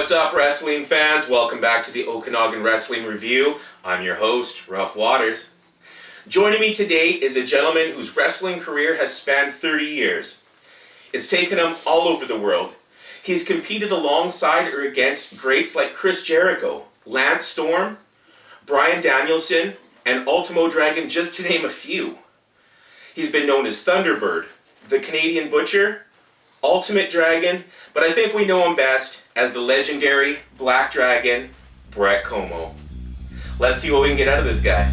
What's up, wrestling fans? Welcome back to the Okanagan Wrestling Review. I'm your host, Ruff Waters. Joining me today is a gentleman whose wrestling career has spanned 30 years. It's taken him all over the world. He's competed alongside or against greats like Chris Jericho, Lance Storm, Bryan Danielson, and Ultimo Dragon, just to name a few. He's been known as Thunderbird, the Canadian Butcher, Ultimate Dragon, but I think we know him best as the legendary Black Dragon, Bret Como. Let's see what we can get out of this guy.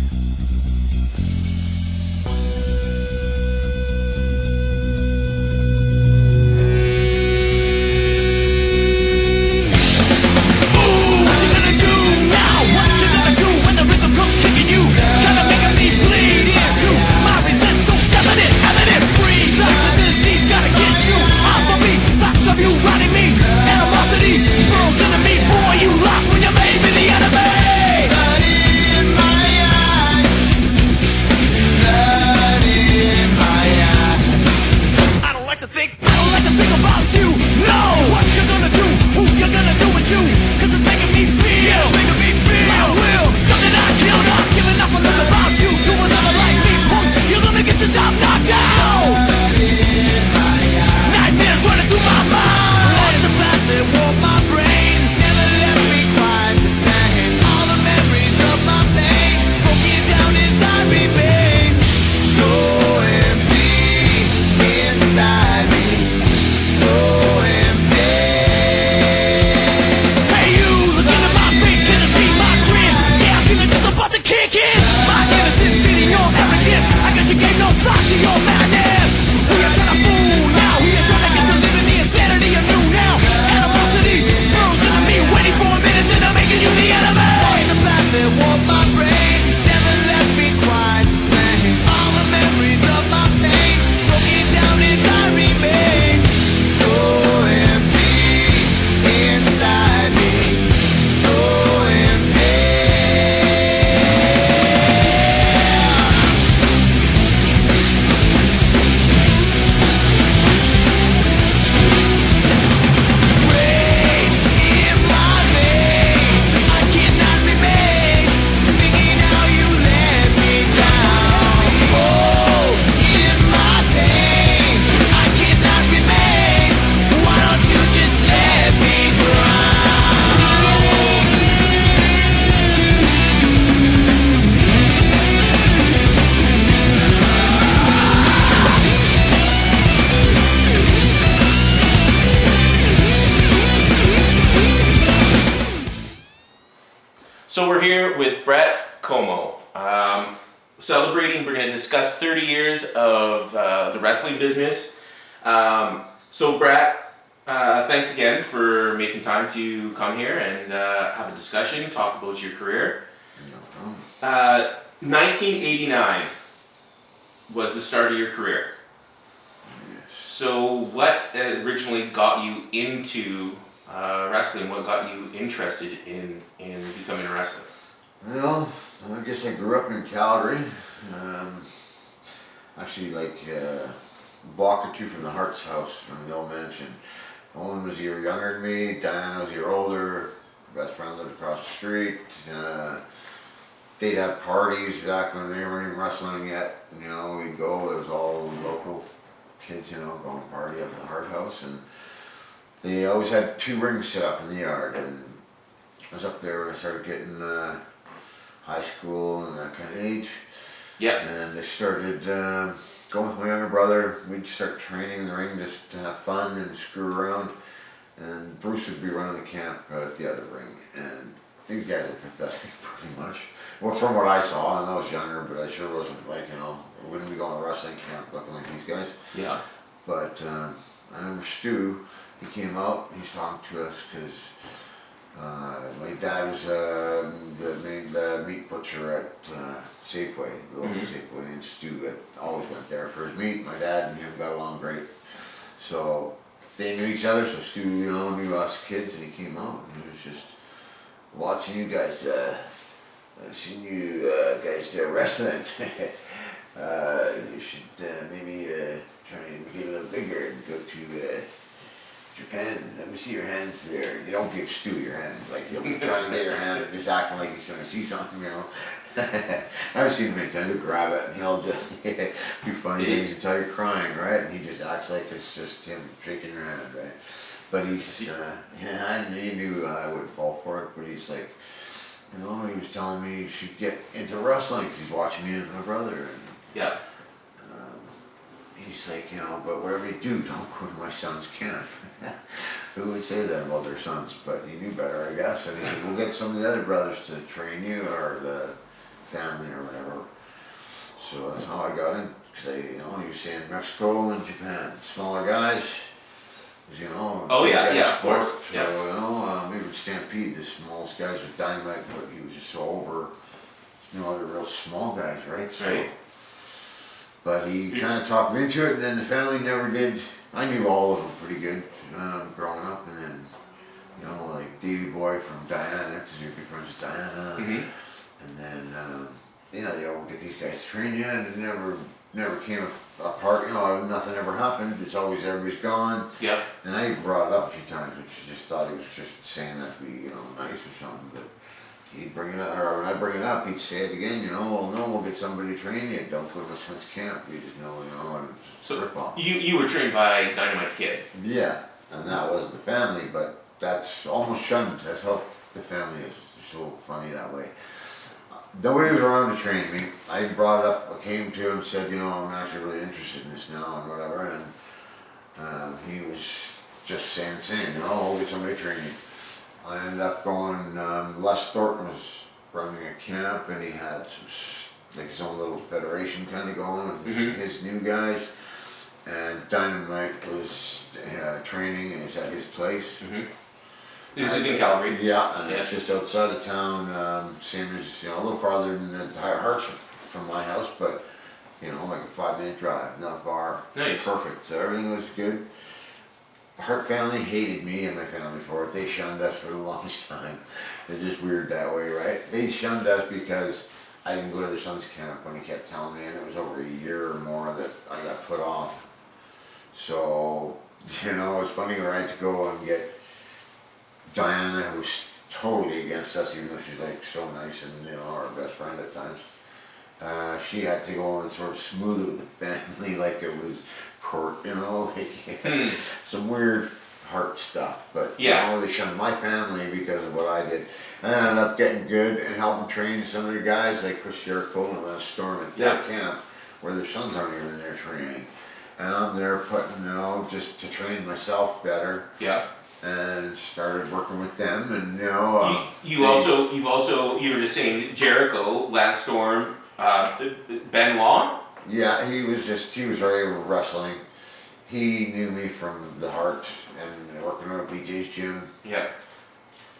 So we're here with Bret Como. Celebrating, we're going to discuss 30 years of the wrestling business. So Bret, thanks again for making time to come here and have a discussion, talk about your career. No problem. 1989 was the start of your career. Yes. So what originally got you into wrestling? What got you interested in becoming a wrestler? Well, I guess I grew up in Calgary. Actually, like a block or two from the Hart's house, from the old mansion. Owen was a year younger than me. Diana was a year older. My best friend lived across the street. They'd have parties back when they weren't even wrestling yet. You know, we'd go. It was all local kids, you know, going to party up at the Hart house, and they always had 2 rings set up in the yard, and I was up there when I started getting high school and that kind of age. Yeah. And I started going with my younger brother. We'd start training in the ring just to have fun and screw around. And Bruce would be running the camp at the other ring. And these guys were pathetic, pretty much. Well, from what I saw, and I was younger, but I sure wasn't like, you know, I wouldn't be going to wrestling camp looking like these guys. Yeah. But I remember Stu. He came out, he's talking to us because my dad was the main meat butcher at Safeway, the local Safeway, and Stu always went there for his meat. My dad and him got along great. So they knew each other, so Stu, you know, knew us kids, and he came out, and he was just watching you guys. I've seen you guys wrestling. You should maybe try and get a little bigger and go to Japan, let me see your hands there. You don't give Stu your hands. Like, he'll be trying to get your hand and just acting like he's trying to see something, you know. I've seen him many times. He'll grab it and he'll just do funny things until you're crying, right? And he just acts like it's just him shaking your hand, right? But he's, he knew I would fall for it, but he's like, you know, he was telling me you should get into wrestling because he's watching me and my brother. And, Yeah. he's like, you know, but whatever you do, don't go to my son's camp. Who would say that about their sons? But he knew better, I guess. And he said, we'll get some of the other brothers to train you, or the family, or whatever. So that's how I got in. Because you know, you say in Mexico and Japan, smaller guys, you know. Oh yeah, guys yeah, sport. of course. So, Yeah. you know, even Stampede, the smallest guys was Dynamite, but he was just so over. You know, other real small guys, right? So, Right. but he kind of talked me into it, and then the family never did. I knew all of them pretty good growing up, and then, you know, like Davey Boy from Diana, because you're good friends with Diana, and then, yeah, they all get these guys to train you, and it never came apart, you know, nothing ever happened. It's always everybody's gone. Yep. And I brought it up a few times, which I just thought he was just saying that to be, you know, nice or something, but he'd bring it up, or when I bring it up, he'd say it again, you know, well, no, we'll get somebody to train you. Don't go to my son's camp. You just know, you know, and it's So rip off. you were trained by Dynamite Kid. Yeah, and that wasn't the family, but that's almost shunned. That's how the family is. It's so funny that way. Nobody was around to train me. I brought it up, I came to him and said, you know, I'm actually really interested in this now and whatever, and he was just saying, you know, we'll get somebody to train you. I ended up going, Les Thornton was running a camp, and he had some, like his own little federation kind of going with his new guys, and Dynamite was training, and he was at his place. This is in Calgary. Yeah, and it's just outside of town, same as, you know, a little farther than the entire Hearts from my house, but, you know, like a 5-minute drive, not far. Nice. Perfect, so everything was good. Hart family hated me and my family for it. They shunned us for the longest time. It's just weird that way, right? They shunned us because I didn't go to their son's camp when he kept telling me, and it was over a year or more that I got put off. So, you know, it was funny where I had to go and get Diana, who's totally against us, even though she's like so nice and, you know, our best friend at times. She had to go and sort of smooth it with the family like it was court, you know, like some weird heart stuff. But yeah, you know, they shunned my family because of what I did. And I ended up getting good and helping train some of the guys like Chris Jericho and Lance Storm at their camp, where their sons aren't even there training. And I'm there putting, you know, just to train myself better. Yeah. And started working with them, and you know. You were just saying Jericho, Lance Storm, Benoit. Yeah, he was already wrestling. He knew me from the Heart and working at BJ's gym. Yeah.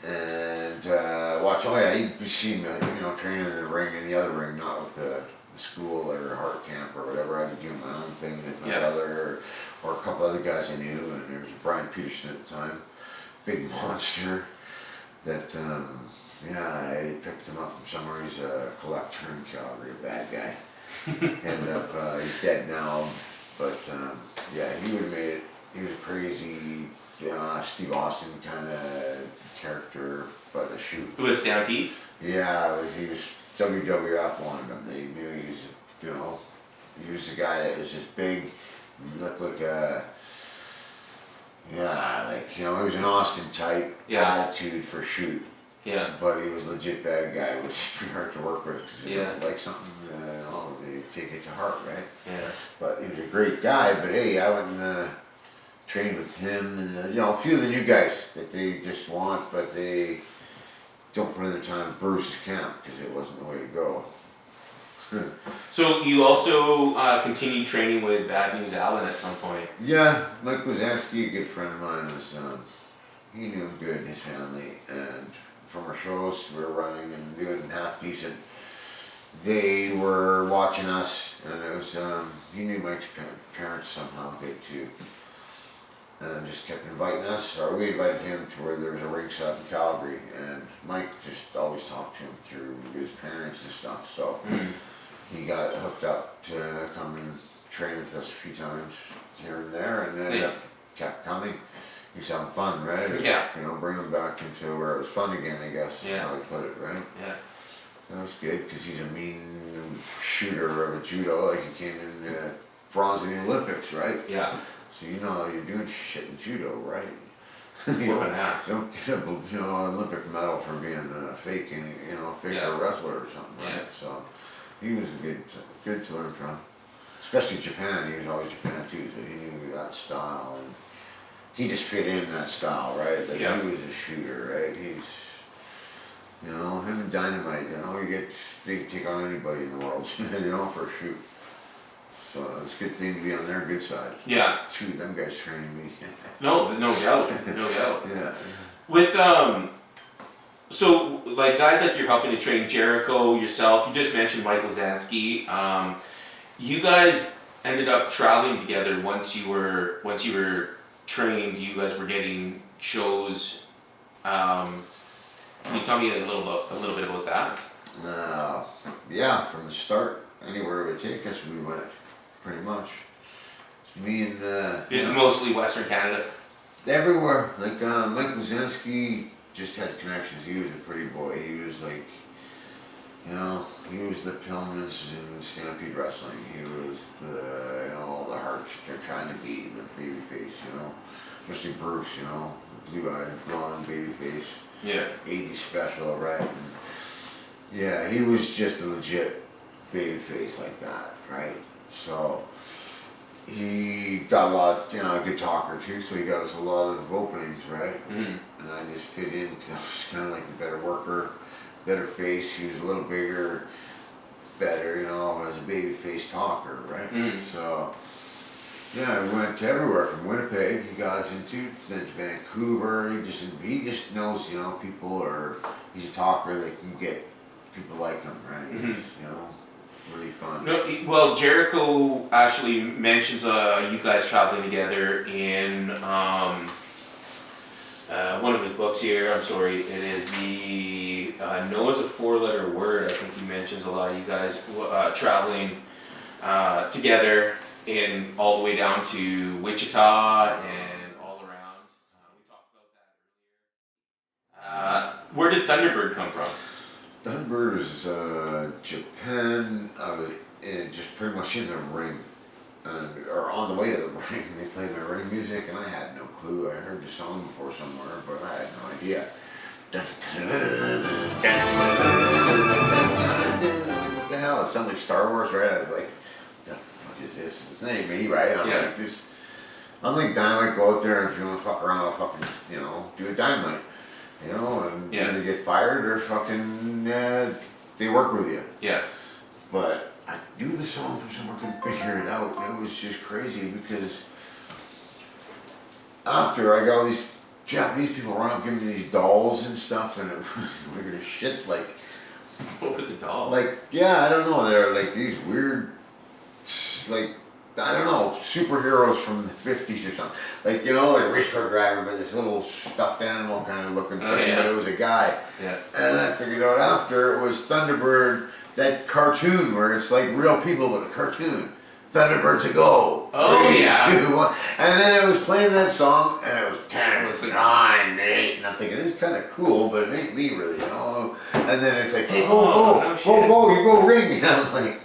And he'd seen me, you know, training in the ring, in the other ring, not with the school or Heart camp or whatever. I had to do my own thing with my brother or a couple other guys I knew, and there was Brian Peterson at the time, big monster. That I picked him up from somewhere. He's a collector in Calgary, a bad guy. Ended up, he's dead now, but he would have made it. He was a crazy Steve Austin kind of character, but a shoot. With Stampede? Yeah, he was, WWF wanted him. They knew he was, you know, he was a guy that was just big, looked like a, like, you know, he was an Austin type attitude for shoot. Yeah. But he was a legit bad guy, which is pretty hard to work with because you don't like something, you know, they take it to heart, right? Yeah. But he was a great guy, but hey, I went and trained with him and, you know, a few of the new guys that they just want, but they don't put in the time at Bruce's camp because it wasn't the way to go. So you also continued training with Bad News Allen at some point? Yeah, Mike Lazansky, a good friend of mine, was he knew him good, his family, and from our shows we were running and doing half decent. They were watching us, and it was he knew Mike's parents somehow good too, and just kept inviting us, or we invited him to where there was a ring set up in Calgary, and Mike just always talked to him through his parents and stuff. So he got hooked up to come and train with us a few times here and there, and then kept coming. he's having fun, right? Yeah. You know, bring him back into where it was fun again, I guess. Yeah. Is how I put it, right? Yeah. That was good because he's a mean shooter of a judo. Like he came in bronze in the Olympics, right? Yeah. So you know you're doing shit in judo, right? Whooping ass. Don't get a Olympic medal for being faking, fake Yeah. a wrestler or something, right? Yeah. So he was good to learn from. Especially Japan. He was always Japan too, so he knew that style and he just fit in that style, right? Like Yeah. he was a shooter, right? He's him and Dynamite, they can take on anybody in the world, for a shoot. So it's a good thing to be on their good side. Yeah. Shoot, them guys training me. No doubt. No doubt. Yeah. With so like guys like you're helping to train Jericho, yourself, you just mentioned Mike Lazansky. You guys ended up traveling together once you were trained. You guys were getting shows. Can you tell me a little bit about that? Yeah, from the start, anywhere it would take us, we went, pretty much. It's me and It was mostly Western Canada. everywhere. Like Mike Lazansky just had connections. He was a pretty boy. He was like, he was the Pillmans in Stampede Wrestling. He was the, all the hearts they're trying to be, the baby face, especially Bruce, blue-eyed, blonde baby face. Yeah. 80 special, right? And yeah, he was just a legit baby face like that, right? So he got a lot of, a good talker too, so he got us a lot of openings, right? Mm-hmm. And I just fit in, I was kind of like a better worker, better face. He was a little bigger, better, as a baby face talker, right? Mm-hmm. So yeah, we went to everywhere from Winnipeg. He got us into then to Vancouver. He just knows, he's a talker that can get people like him, right? Mm-hmm. Really fun. No, well, Jericho actually mentions you guys traveling together in one of his books here. I'm sorry, it is the No is a 4-letter word. I think he mentions a lot of you guys traveling together in all the way down to Wichita and all around. We talked about that earlier. Where did Thunderbird come from? Thunderbird is Japan. I was just pretty much in the ring, or on the way to the ring. They played my ring music, and I had no clue. I heard the song before somewhere, but I had no idea. What the hell? It sounded like Star Wars, right? I was like, the fuck is this? It's not me, right? I'm like this. I'm like Dynamite. Go out there, and if you want to fuck around, I'll fucking do a Dynamite. And either get fired or fucking they work with you. Yeah. But I knew the song from somewhere, couldn't figure it out. And it was just crazy because after I got all these Japanese people running up giving me these dolls and stuff, and it was weird as shit. Like, what with the dolls? Like, yeah, I don't know. They're like these weird, like, I don't know, superheroes from the 50s or something. Like, like Race Car Driver, but this little stuffed animal kind of looking thing, but it was a guy. Yeah. And I figured out after it was Thunderbird, that cartoon where it's like real people but a cartoon. Thunderbirds a go. Oh, 3, yeah. 2, 1. And then it was playing that song, and it was 10, 9, 8, and I'm thinking, this is kind of cool, but it ain't me really, And then it's like, hey, go, you go ring. And I was like,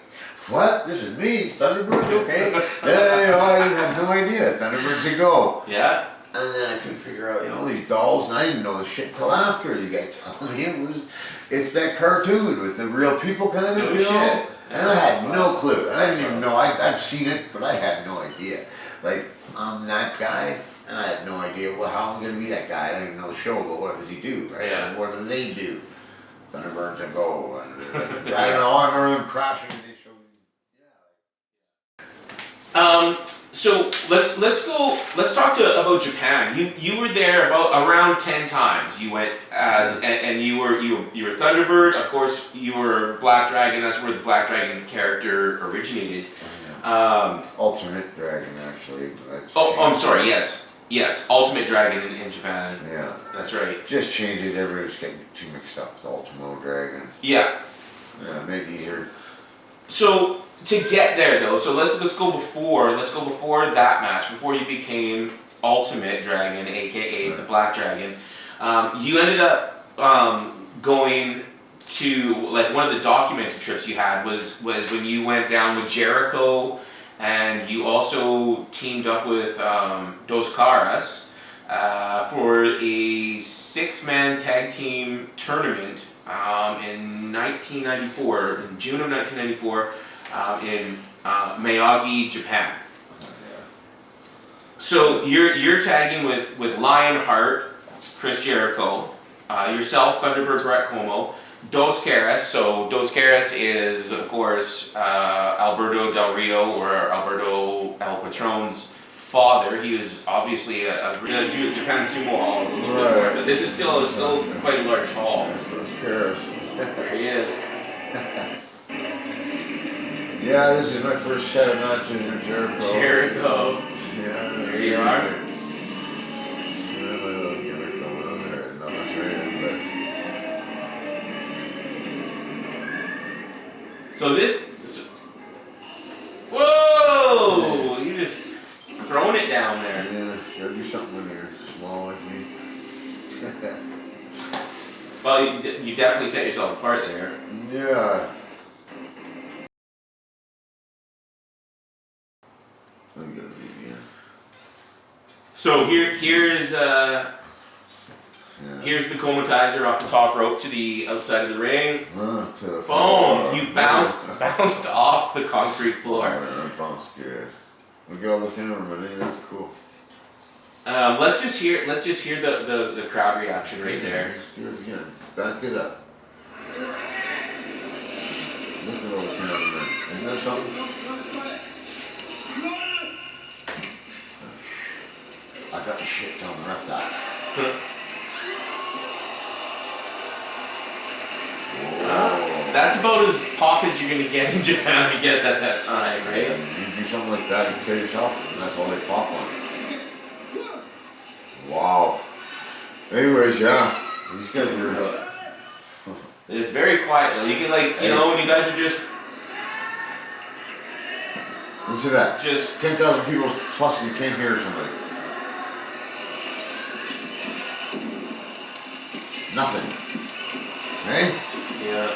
what? This is me, Thunderbirds, okay. I didn't have no idea. Thunderbirds a go. Yeah. And then I couldn't figure out, these dolls, and I didn't know the shit till after the guy told me it's that cartoon with the real people kind of, shit. And I had no clue. I didn't even know. I've seen it, but I had no idea. Like, I'm that guy, and I had no idea how I'm going to be that guy. I don't even know the show, but what does he do, right? Yeah. What do they do? Thunderbirds a go. And I don't know, I remember them crashing. So let's talk about Japan. You were there around 10 times. You went and you were Thunderbird. Of course, you were Black Dragon. That's where the Black Dragon character originated. Ultimate Dragon, actually. I'm sorry. Yes. Ultimate Dragon in Japan. Yeah. That's right. Just change it. Everybody's getting too mixed up with Ultimo Dragon. Yeah. Yeah, make it easier. So to get there though, so let's go before that match, before you became Ultimate Dragon, aka the Black Dragon. You ended up going to, like, one of the documented trips you had was when you went down with Jericho, and you also teamed up with Dos Caras for a 6-man tag team tournament in 1994, in June of 1994, in Miyagi, Japan. So you're tagging with Lionheart, Chris Jericho, yourself, Thunderbird Bret Como, Dos Caras. So Dos Caras is, of course, Alberto Del Rio, or Alberto El Patron's father. He was obviously a Japan Sumo Hall, is a little bit more, but this is still quite a large hall. Dos Caras. There he is. Yeah, this is my first set of matches with Jericho. Jericho. Yeah, there you are. Yeah, my little gimmick going on there. Not much or anything, but. So whoa! You just throwing it down there. Yeah, gotta do something when you're small like me. Well, you definitely set yourself apart there. Yeah. I'm gonna be, yeah. So here's the comatizer off the top rope to the outside of the ring. To the Boom! You bounced off the concrete floor. Oh, man, I bounced good. Look at all the cameramen. That's cool. Let's just hear the crowd reaction right there. Let's do it again. Back it up. Look at all the cameramen. Isn't that something? I got shit, don't ref that. That's about as pop as you're gonna get in Japan, I guess, at that time, right? Yeah, you do something like that, you kill yourself, and that's all they pop on. Wow. Anyways, yeah, these guys are. It's very quiet though. You can, like, you know, when you guys are just Listen to that. Just 10,000 people plus, and you can't hear somebody. Nothing. Hey? yeah.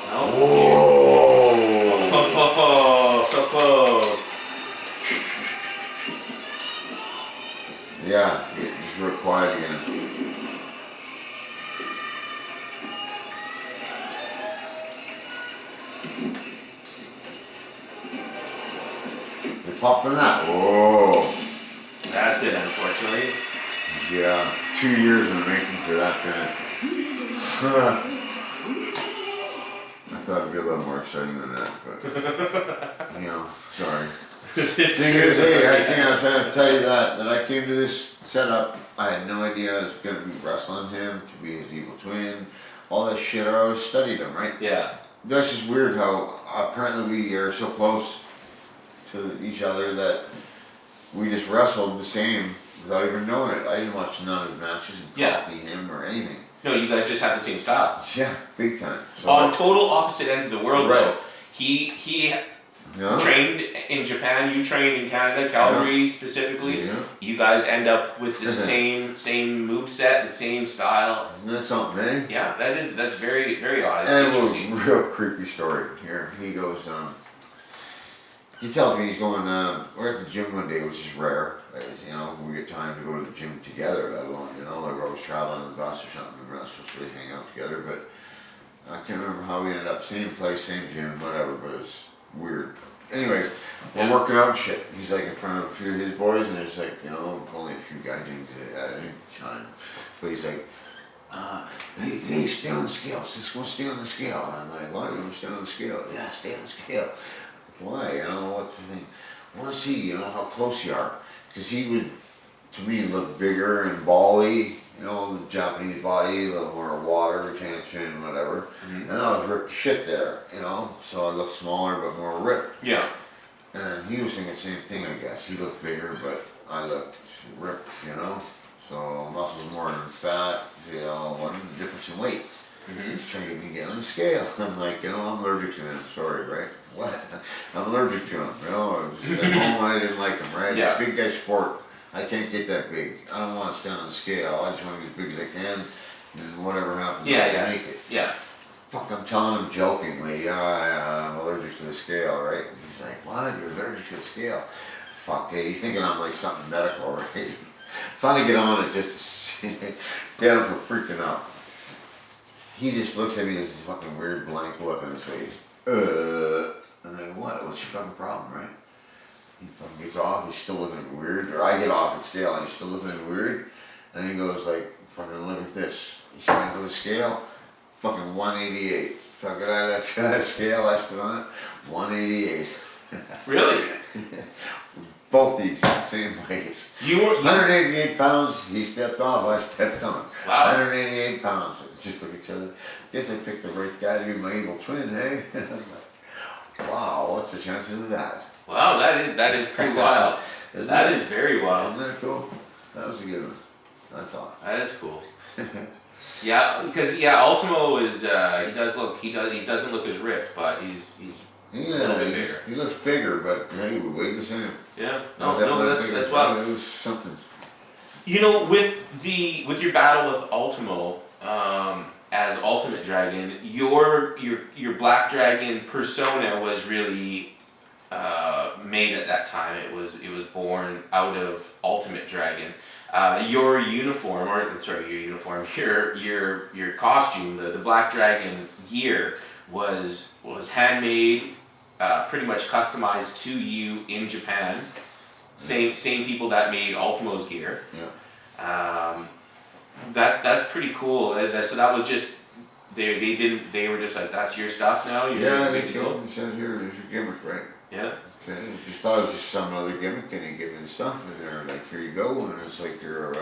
No. Whoa. Oh, so close. Yeah, just real quiet again. They popped on that. Whoa. That's it, unfortunately. Yeah, 2 years in the making for that finish. I thought it'd be a little more exciting than that, but you know, sorry. Thing is, hey, I can't tell you that I came to this setup. I had no idea I was going to be wrestling him, to be his evil twin, all that shit. I always studied him, right? Yeah. That's just weird how apparently we are so close to each other that we just wrestled the same without even knowing it. I didn't watch none of his matches and copy him or anything. No, you guys just have the same style. Yeah, big time. So, On total opposite ends of the world, though. He yeah. trained in Japan, you trained in Canada, Calgary specifically. Yeah. You guys end up with the same moveset, the same style. Isn't that something, eh? Yeah, that's very, very odd. It's And interesting. a real creepy story here. He goes, he tells me he's going, we're at the gym one day, which is rare. You know, we get time to go to the gym together, let alone, you know, like we're always traveling on the bus or something, and we're not supposed to really hang out together, but I can't remember how we ended up, same place, same gym, whatever, but it's weird. Anyways, we're working out and shit. He's like in front of a few of his boys, and there's like, you know, only a few guys at any time. But he's like, hey, stay on the scales. Let's go stay on the scale. And I'm like, what? You want to stay on the scale? Yeah, stay on the scale. Why? You know, what's the thing? I want to see, you know, how close you are. Because he would, to me, look bigger and bally. You know, the Japanese body, a little more water retention, whatever. Mm-hmm. And I was ripped to shit there, you know. So I looked smaller but more ripped. Yeah. And he was thinking the same thing, I guess. He looked bigger, but I looked ripped, you know. So muscles more than fat, you know, wasn't a difference in weight. He's trying to get me to get on the scale. I'm like, I'm allergic to them. Sorry, right? What? I'm allergic to them. Just at home I didn't like them, right? Yeah. It's a big guy sport. I can't get that big. I don't want to stand on the scale. I just want to get as big as I can, and whatever happens, I can make it. Yeah. Fuck, I'm telling him jokingly, I'm allergic to the scale, right? And he's like, what? You're allergic to the scale? Fuck, hey, you thinking I'm like something medical, right? Finally get on it just to get him from freaking out. He just looks at me with this fucking weird blank look on his face. I'm like, what? What's your fucking problem, right? He fucking gets off, he's still looking at me weird, or I get off the scale and he's still looking at me weird, and he goes like, fucking look at this. He stands on the scale, fucking 188. Fucking that scale, I stood on it, 188. Really? Both the exact same weight. You were 188 pounds, he stepped off, I stepped on. Wow. 188 pounds. It's just like each other. Guess I picked the right guy to be my evil twin, hey? Wow, what's the chances of that? Wow, that is pretty wild. That is very wild. Isn't that cool? That was a good one, I thought. That is cool. Yeah, because Ultimo is he doesn't look as ripped, but he's a little bit bigger. He looks bigger, but hey, we weighed the same. Yeah, that's wild. It was something. You know, with your battle with Ultimo, as Ultimate Dragon, your Black Dragon persona was really made at that time. It was born out of Ultimate Dragon. Your costume, the Black Dragon gear was handmade, pretty much customized to you in Japan. Same people that made Ultimo's gear. Yeah. That's pretty cool. So that was just they were just like, that's your stuff now. Yeah, they killed and said, here, there's your gimmick, right? Yeah. Okay. Just thought it was just some other gimmick, and they give me the stuff, and they're like, here you go, and it's like your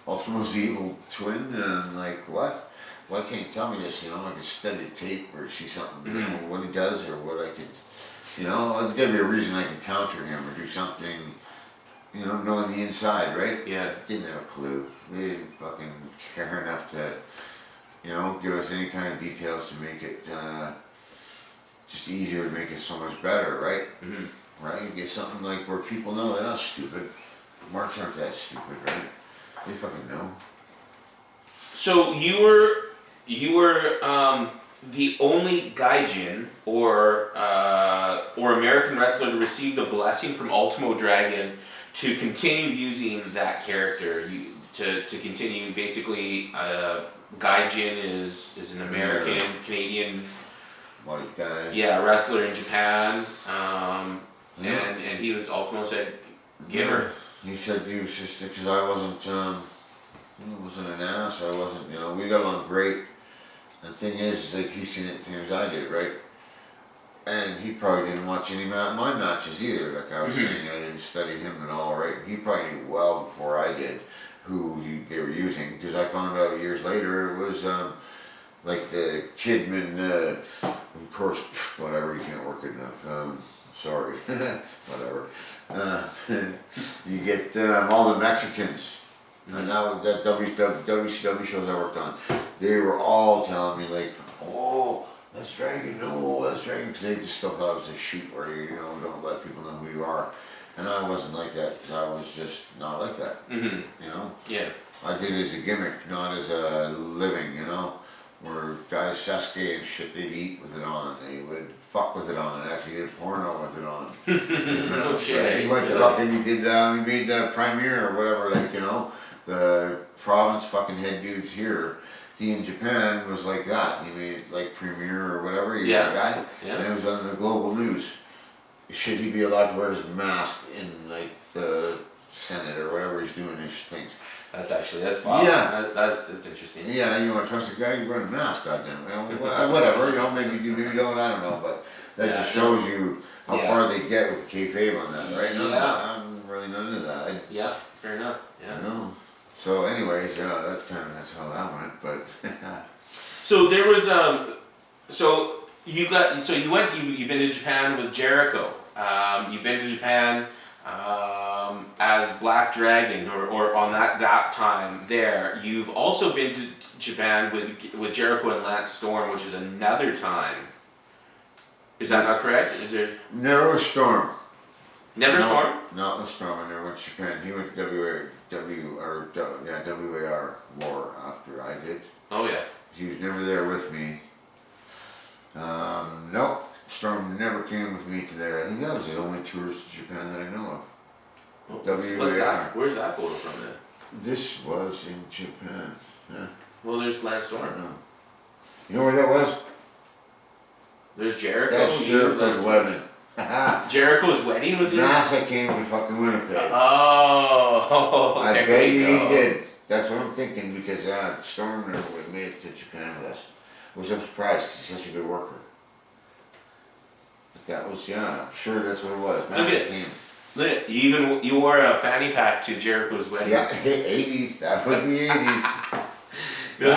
Ultimo's evil twin, and I'm like, what? Why can't you tell me this? I could study tape or see something, what he does or what I could, there's gotta be a reason I can counter him or do something, knowing the inside, right? Yeah. Didn't have a clue. They didn't fucking care enough to, give us any kind of details to make it just easier to make it so much better, right? Mm-hmm. Right? You get something like where people know they're not stupid. Marks aren't that stupid, right? They fucking know. So you were the only gaijin or American wrestler to receive the blessing from Ultimo Dragon to continue using that character. To continue, basically, gaijin is an American, Canadian, White guy. yeah, wrestler in Japan, and he was Ultimo said, give her. He said he was just because I wasn't an ass. I wasn't. We got along great. And the thing is like he's seen it the same as I did, right? And he probably didn't watch any of my matches either. Like I was saying, I didn't study him at all, right? He probably knew well before I did who they were using, because I found out years later it was like the Kidman, of course, whatever, you can't work it enough. Sorry, whatever. You get all the Mexicans, and now that WCW shows I worked on, they were all telling me like, oh, that's Dragon, no, that's Dragon, because they just still thought it was a shoot where you don't let people know who you are. And I wasn't like that, because I was just not like that, Yeah. I did it as a gimmick, not as a living, where guys, Sasuke and shit, they'd eat with it on, they would fuck with it on, and actually did porno with it on. No shit. Right? He went to up and he did, he made the premiere or whatever, like, the province fucking head dudes here. He in Japan was like that, he made like premiere or whatever, he was a guy, and it was on the global news. Should he be allowed to wear his mask in like the Senate or whatever he's doing these things? That's wild. Yeah. That's interesting. Yeah, you want to trust a guy, you wear a mask, goddamn. Whatever, maybe you do, maybe don't, I don't know, but that just shows you how far they get with kayfabe on that, right? No, I'm really not into that. Yeah, fair enough. Yeah. So, anyways, that's how that went, but. So there was you've been to Japan with Jericho. You've been to Japan as as Black Dragon or on that time there, you've also been to Japan with Jericho and Lance Storm, which is another time. Is that not correct? Is there Never was Storm. never Storm? Not with Storm. I never went to Japan. He went to WAR war after I did. Oh yeah. He was never there with me. Nope. Storm never came with me to there. I think that was his only tours to Japan that I know of. WAR. Where's that photo from then? This was in Japan. Yeah. Well, there's Lance Storm. You know where that was? There's Jericho. That's Jericho's wedding. Jericho's wedding was here? NASA came to fucking Winnipeg. Oh, I bet you he did. That's what I'm thinking because Storm never would have made it to Japan with us. Which I'm surprised because he's such a good worker. But that was, I'm sure that's what it was. NASA came. Look at you wore a fanny pack to Jericho's wedding. Yeah, 80s. That was the 80s. Those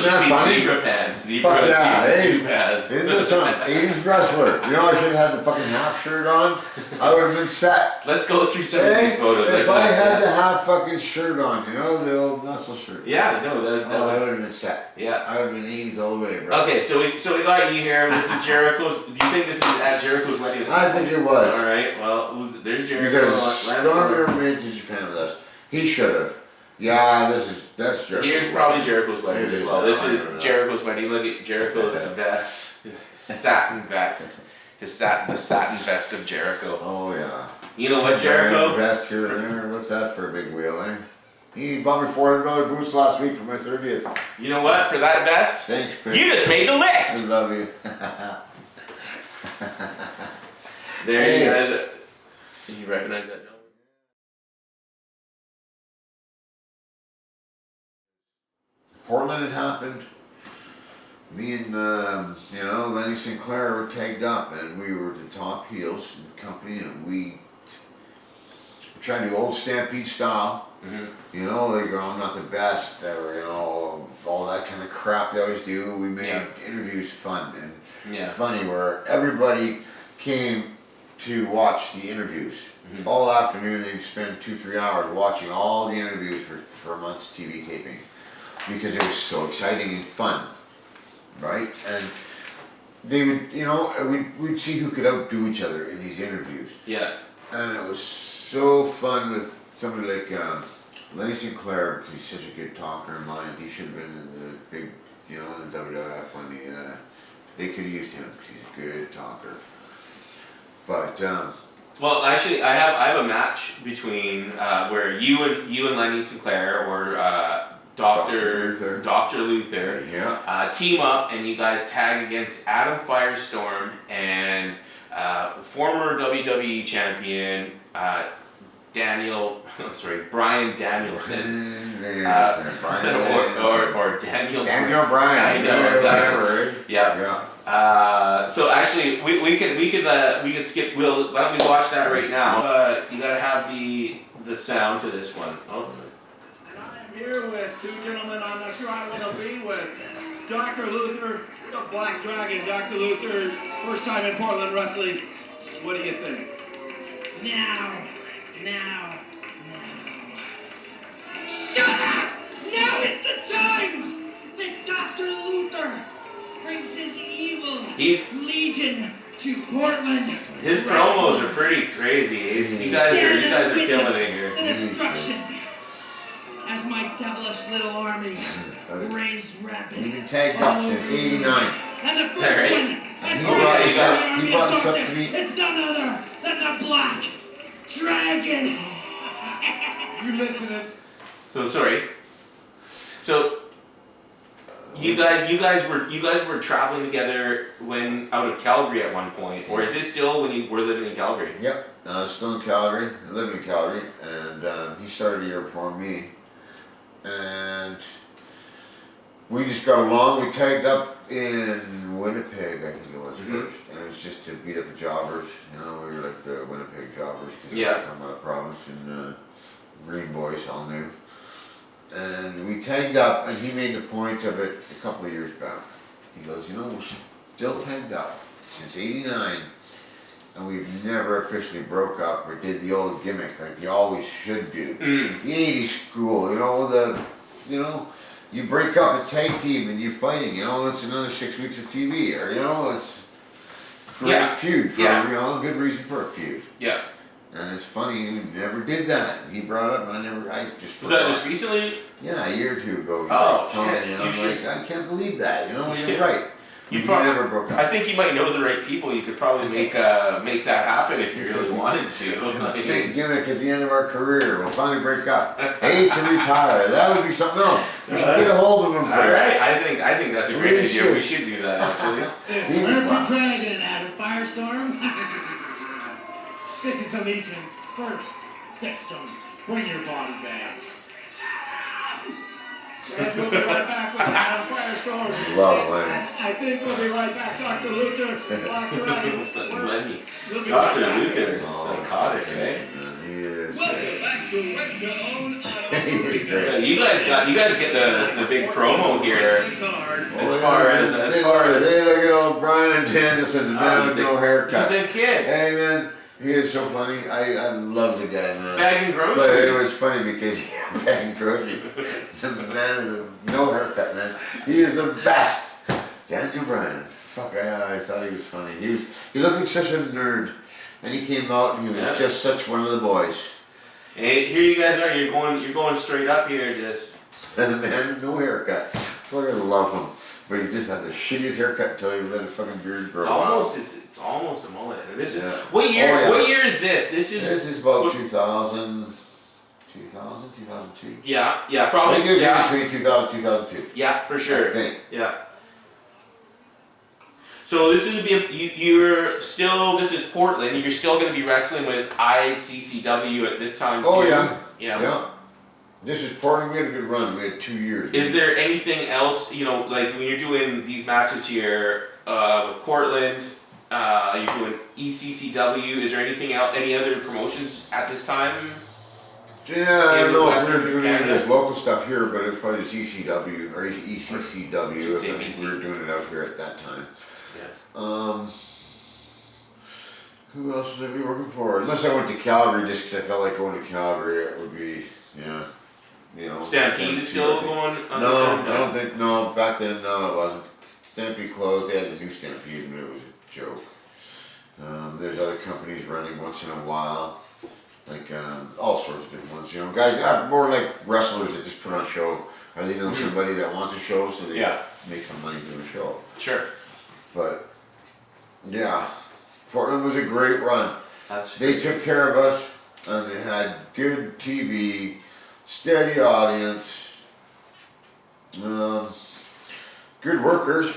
should be zebra pants. Zebra pants. Isn't this some 80s wrestler? You know I should have had the fucking half shirt on. I would have been set. Let's go through some of these photos. If I had the half fucking shirt on, you know, the old muscle shirt. Yeah, no, I would have been set. Yeah. I would have been 80s all the way, bro. Okay, so we got you here. This is Jericho's. Do you think this is at Jericho's wedding? I think it was. All right. Well, there's Jericho. Because Storm never made it to Japan with us. He should have. Yeah, that's Jericho's. Here's probably Jericho's wedding as well. This is Jericho's wedding. Look at Jericho's vest, his satin vest, the satin vest of Jericho. Oh yeah. You know what, Jericho? Vest here and there. What's that for a big wheel, eh? He bought me $400 boots last week for my 30th. You know what? For that vest, thanks, Chris. You just made the list. I love you. There you guys. Did you recognize that, John? Portland had happened. Me and Lenny Sinclair were tagged up, and we were the top heels in the company, and we tried to do old Stampede style. Mm-hmm. You know, they go, I'm not the best, or all that kind of crap they always do. We made interviews fun and funny, where everybody came to watch the interviews. Mm-hmm. All afternoon, they'd spend 2-3 hours watching all the interviews for a month's TV taping. Because it was so exciting and fun, right? And they would, we'd see who could outdo each other in these interviews. Yeah. And it was so fun with somebody like Lenny Sinclair, because he's such a good talker in mind. He should have been in the big, in the WWF when they could have used him because he's a good talker. But well, actually, I have a match between where you and Lenny Sinclair or Dr. Luther team up, and you guys tag against Adam Firestorm and former WWE champion Brian Danielson. Or Daniel Bryan. I know, exactly. Yeah. So actually, we could skip. Why don't we watch that right now? You gotta have the sound to this one. Oh. Here with two gentlemen I'm not sure I want to be with. Dr. Luther, the Black Dragon. Dr. Luther, first time in Portland wrestling. What do you think? Now. Shut up! Now is the time that Dr. Luther brings his evil legion to Portland. His promos are pretty crazy. You guys are killing it here. The destruction. As my devilish little army raised rapid. You've been tagged up since '89. And the first one, and he brought us up to me. It's none other than the Black Dragon. You listening? So sorry. So you guys were traveling together when out of Calgary at one point, or is this still when you were living in Calgary? Yep, I was still in Calgary. I lived in Calgary, and he started a year before me. And we just got along. We tagged up in Winnipeg, I think it was first. And it was just to beat up the jobbers. We were like the Winnipeg jobbers because we were from a province in Green Boys, all new. And we tagged up, and he made the point of it a couple of years back. He goes, we're still tagged up since '89. and we've never officially broke up or did the old gimmick like you always should do. The 80s school, you break up a tag team and you're fighting, it's another 6 weeks of TV, or it's great feud for good reason for a feud. Yeah. And it's funny, we never did that. He brought it up, and I just. Was that just recently? Yeah, a year or two ago. Shit. Me, and I'm like, I can't believe that. You're right. You never broke up. I think you might know the right people. You could probably make that happen if you really wanted to. Big gimmick at the end of our career. We'll finally break up. Hey, to retire. That would be something else. We should get a hold of him for that. Right. I think that's a great idea. We should do that actually. It's American Dragon out of Firestorm. This is the Legion's first victims. Bring your body bags. Reds will be right back with Adam Firestorm. Love Lenny. I think we'll be right back. Dr. Luther, Black Dragon. Lenny. We'll be Dr. right back. Luther is psychotic, eh? He is. Welcome back to Rent to Own He's great. You guys get the big promo here. As far as Hey, look at old Brian Danielson, the man with no haircut. He's a kid. Hey, man. He is so funny. I love the guy, man. Bagging groceries. But it was funny because he bagging groceries. The man with no haircut, man. He is the best. Daniel Bryan. Fuck, I thought he was funny. He looked like such a nerd. And he came out and he was just such one of the boys. Hey, here you guys are. You're going straight up here. Just. And the man with no haircut. Fucking love him. But he just has the shittiest haircut until he let his fucking beard grow out. It's almost a mullet. This is, Yeah. What year is this? This is about 2000, 2002. Yeah, probably. I think it was in between 2000 2002. Yeah, for sure. I think. Yeah. So this is this is Portland. You're still going to be wrestling with ICCW at this time. Oh too. Yeah. This is Portland. We had a good run. We had 2 years. Is there anything else, like when you're doing these matches here with Portland, you're doing ECCW, is there anything else, any other promotions at this time? Yeah, I don't know if they're doing any of this local stuff here, but it's probably just ECW or ECCW. I think we were doing it out here at that time. Yeah. Who else would I be working for? Unless I went to Calgary, just because I felt like going to Calgary, it would be, Stampede is still going on No, the same I don't think, no, back then, no, it wasn't. Stampede closed, they had the new Stampede and it was a joke. There's other companies running once in a while, like all sorts of different ones, guys, more like wrestlers that just put on a show, or they know somebody that wants a show, so they make some money doing a show. Sure. But, yeah, Portland was a great run. They took care of us, and they had good TV, steady audience, good workers.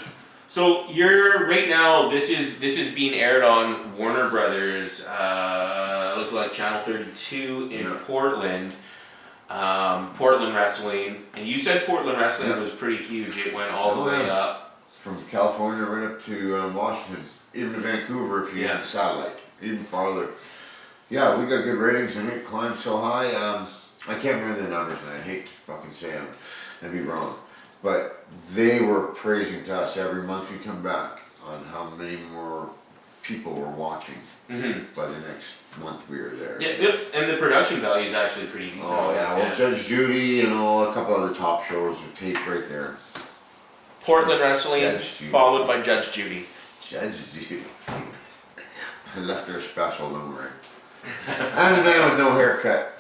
So you're right now. This is being aired on Warner Brothers, look like Channel 32 in Portland, Portland Wrestling. And you said Portland Wrestling was pretty huge. It went all the way up from California right up to Washington, even to Vancouver if you had a satellite, even farther. Yeah, we got good ratings and it climbed so high. I can't remember the numbers, and I hate to fucking say them and be wrong, but they were praising to us every month we come back on how many more people were watching by the next month we were there. Yeah, and the production value is actually pretty decent. Oh yeah, well Judge Judy and a couple other top shows are taped right there. Portland Wrestling, followed by Judge Judy. Judge Judy. I left her special, don't worry. And the man with no haircut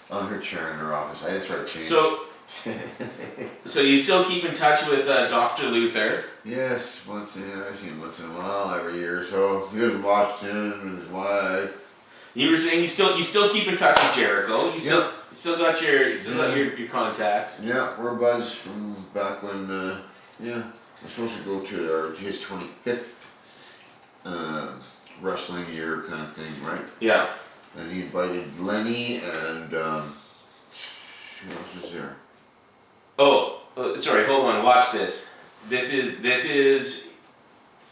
on her chair in her office. I just heard change. So you still keep in touch with Dr. Luther? Yes, I see him once in a while, every year or so. He lives in Washington and his wife. You were saying you still keep in touch with Jericho. You still got your contacts. Yeah, we're buds from back when we're supposed to go to his 25th wrestling year kind of thing, right? Yeah. And he invited Lenny and who else was there? Oh, sorry, hold on, watch this. This is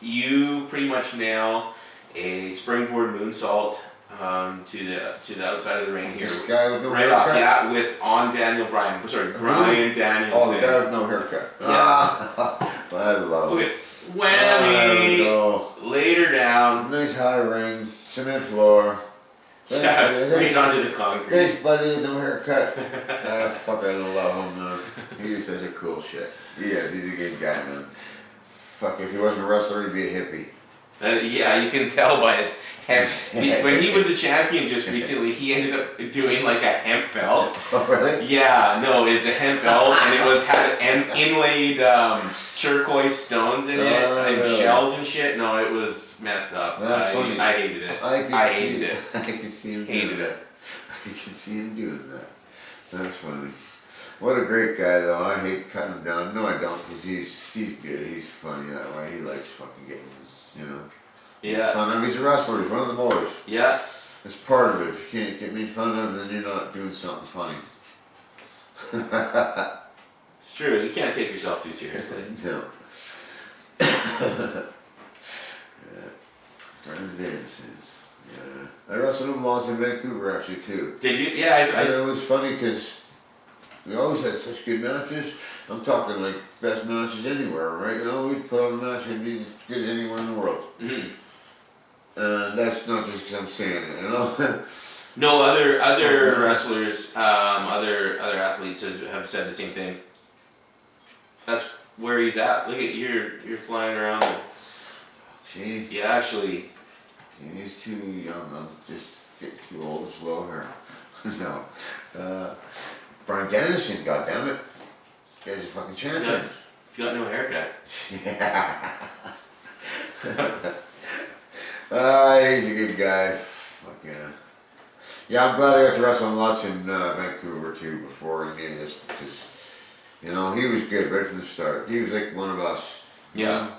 you pretty much nail a springboard moonsault to the outside of the ring here. This guy with no haircut? On Daniel Bryan. Sorry, Brian Danielson. Oh, the guy with no haircut. Yeah. I love it. Okay. Whammy. Later down. Nice high ring. cement floor. Yeah, right onto the concrete. Thanks, buddy. No haircut. Fuck, I love him, man. He's such a cool shit. He is. He's a good guy, man. Fuck, if he wasn't a wrestler, he'd be a hippie. Yeah, you can tell by his hemp. When he was a champion just recently, he ended up doing like a hemp belt. Oh, really? Yeah, no, it's a hemp belt, and it had inlaid turquoise stones in it, and really? shells and shit. No, it was messed up. That's funny. I hated it. I hated it. I can see him Hated doing it. that. I can see him doing that. That's funny. What a great guy, though. I hate cutting him down. No, I don't, because he's good. He's funny that way. He likes fucking getting, you know. Yeah. Fun of. He's a wrestler. He's one of the boys. Yeah. It's part of it. If you can't get made fun of, then you're not doing something funny. It's true. You can't take yourself too seriously. No. Yeah. Brian Davidson. Yeah. I wrestled him once in Vancouver, actually, too. Did you? Yeah, And it was funny because we always had such good matches. I'm talking like best matches anywhere, right? You know, we'd put on a match that'd be as good as anywhere in the world. Mm-hmm. And that's not just because I'm saying it, you know. No, other wrestlers, other athletes have said the same thing. That's where he's at. Look at you're flying around. See, Yeah, actually. he's too young. I'm just getting too old and slow here. No. Brian Dennison, goddammit. This guy's a fucking champion. He's got no haircut. Yeah. He's a good guy. Fuck yeah. Yeah, I'm glad I got to wrestle him lots in Vancouver too before any of this, because, you know, he was good right from the start. He was like one of us. Yeah.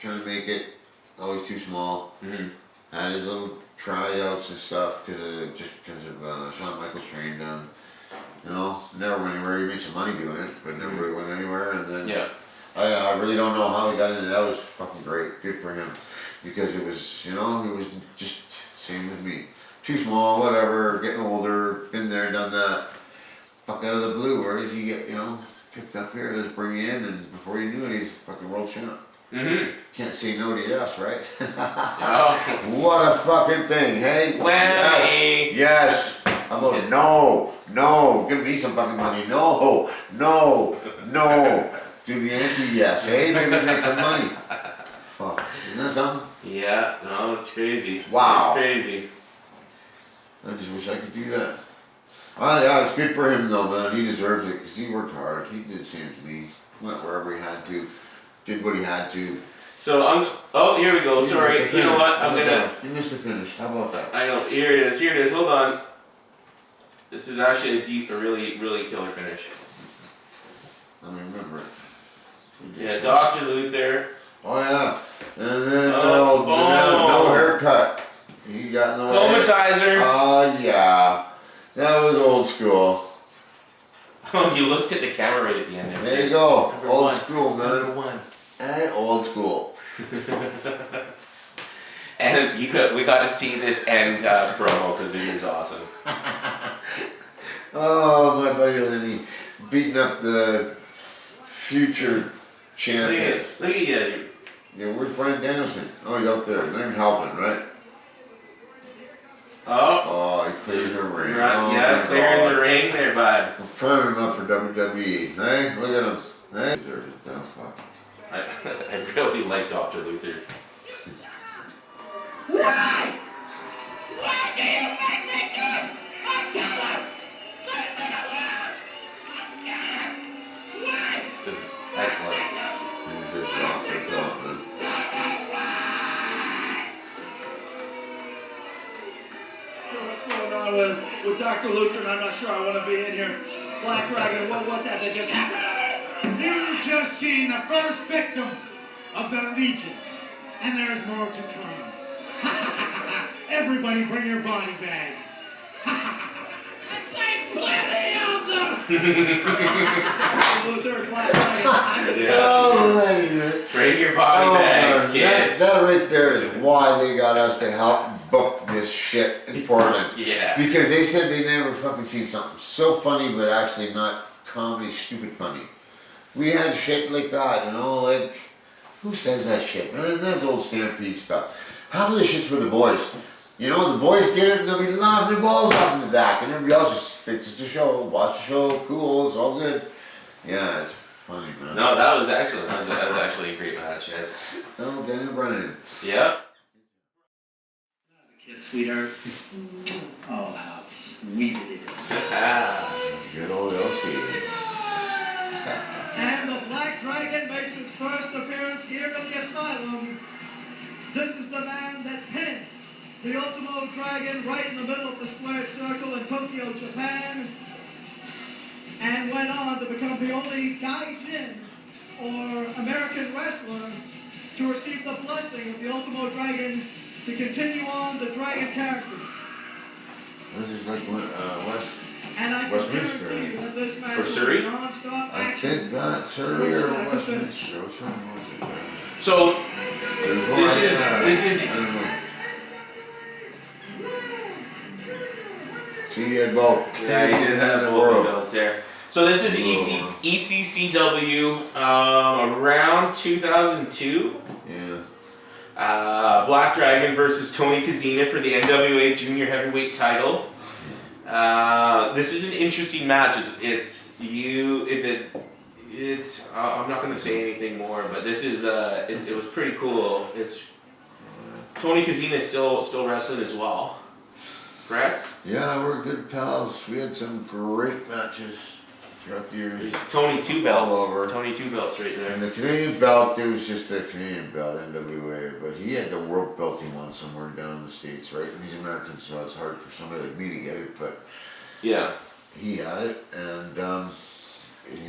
Trying to make it, always too small. Mm-hmm. Had his little tryouts and stuff because of Shawn Michaels trained him. You know, never went anywhere. He made some money doing it, but never really went anywhere. And then Yeah. I really don't know how he got into that. That was fucking great. Good for him. Because it was, you know, it was just same with me. Too small, whatever, getting older, been there, done that. Fuck out of the blue, where did he get, you know, picked up here, let's bring you in, and before you knew it, he's fucking world champ. Mm-hmm. Can't say no to yes, right? Oh. What a fucking thing, hey? Whammy. Yes. How about no, give me some fucking money. No. Do the anti-yes, hey? Maybe make some money. Fuck, isn't that something? Yeah, no, it's crazy. Wow. It's crazy. I just wish I could do that. Oh yeah, it's good for him though, man. He deserves it because he worked hard. He did the same as me. Went wherever he had to. Did what he had to. So oh, here we go. Sorry, you know what? You missed the finish. How about that? I know. Here it is. Hold on. This is actually a really killer finish. I remember it. Yeah, Dr. Luther. Oh yeah. And then Oh, no haircut. He got in the way. Comatizer. Oh yeah. That was old school. Oh, you looked at the camera right at the end There you go. Number Old one. school, man. Number one. And old school. And we got to see this end promo because it is awesome. Oh, my buddy Lenny beating up the future champion. Look at you. Yeah, where's Brian Dennison? Oh, he's out there. They're helping, right? Oh. Oh, he cleared the ring. Right, Oh, yeah, my clearing God. the ring there, bud. I'm priming him up for WWE. Hey, look at him. Hey, deserves it. Damn fuck. I really like Dr. Luther. Why? Why do you make me do it? I'm telling. Leave me alone. I can't. Why? This is excellent. He's just off the top, man. What's going on with Dr. Luther? And I'm not sure I want to be in here. Black Dragon, what was that just happened? You've just seen the first victims of the Legion, and there's more to come. Everybody bring your body bags. Plenty of them! Dr. Luther, Black Dragon. Oh, Lenny. Bring your body bags, man, kids. that right there is why they got us to help book this shit in Portland. Yeah. Because they said they never fucking seen something so funny, but actually not comedy, stupid funny. We had shit like that, you know, like, who says that shit? Man, that's old Stampede stuff. Half of the shit's for the boys. You know, the boys get it and they'll be laughing their balls off in the back, and everybody else just thinks it's a show. Watch the show, cool, it's all good. Yeah, it's funny, man. No, that was actually a great match. Yes. Oh, Daniel Bryan. Yep. Kiss, sweetheart. Oh, how sweet it is. Good old LC. And the Black Dragon makes its first appearance here at the Asylum. This is the man that pinned the Ultimo Dragon right in the middle of the squared circle in Tokyo, Japan, and went on to become the only Gaijin, or American wrestler, to receive the blessing of the Ultimo Dragon to continue on the Dragon character. This is like West. And I can Westminster. guarantee you that this match For will Surrey? be non-stop I action. think that's Surrey or Westminster. Which one was it? So There's one this is I don't know. See, he had both. yeah, he did have the world. belts there. So this is ECCW around 2002. Yeah. Black Dragon versus Tony Kozina for the NWA Junior Heavyweight title. This is an interesting match. I'm not going to say anything more, but this is it was pretty cool. It's Tony Kozina is still wrestling as well, correct? Yeah, we're good pals. We had some great matches throughout the years. There's Tony two belts. All over. Tony two belts right And there. the Canadian belt, it was just a Canadian belt, NWA, but he had the world belt he won somewhere down in the States, right? And he's American, so it's hard for somebody like me to get it, but Yeah. he had it, and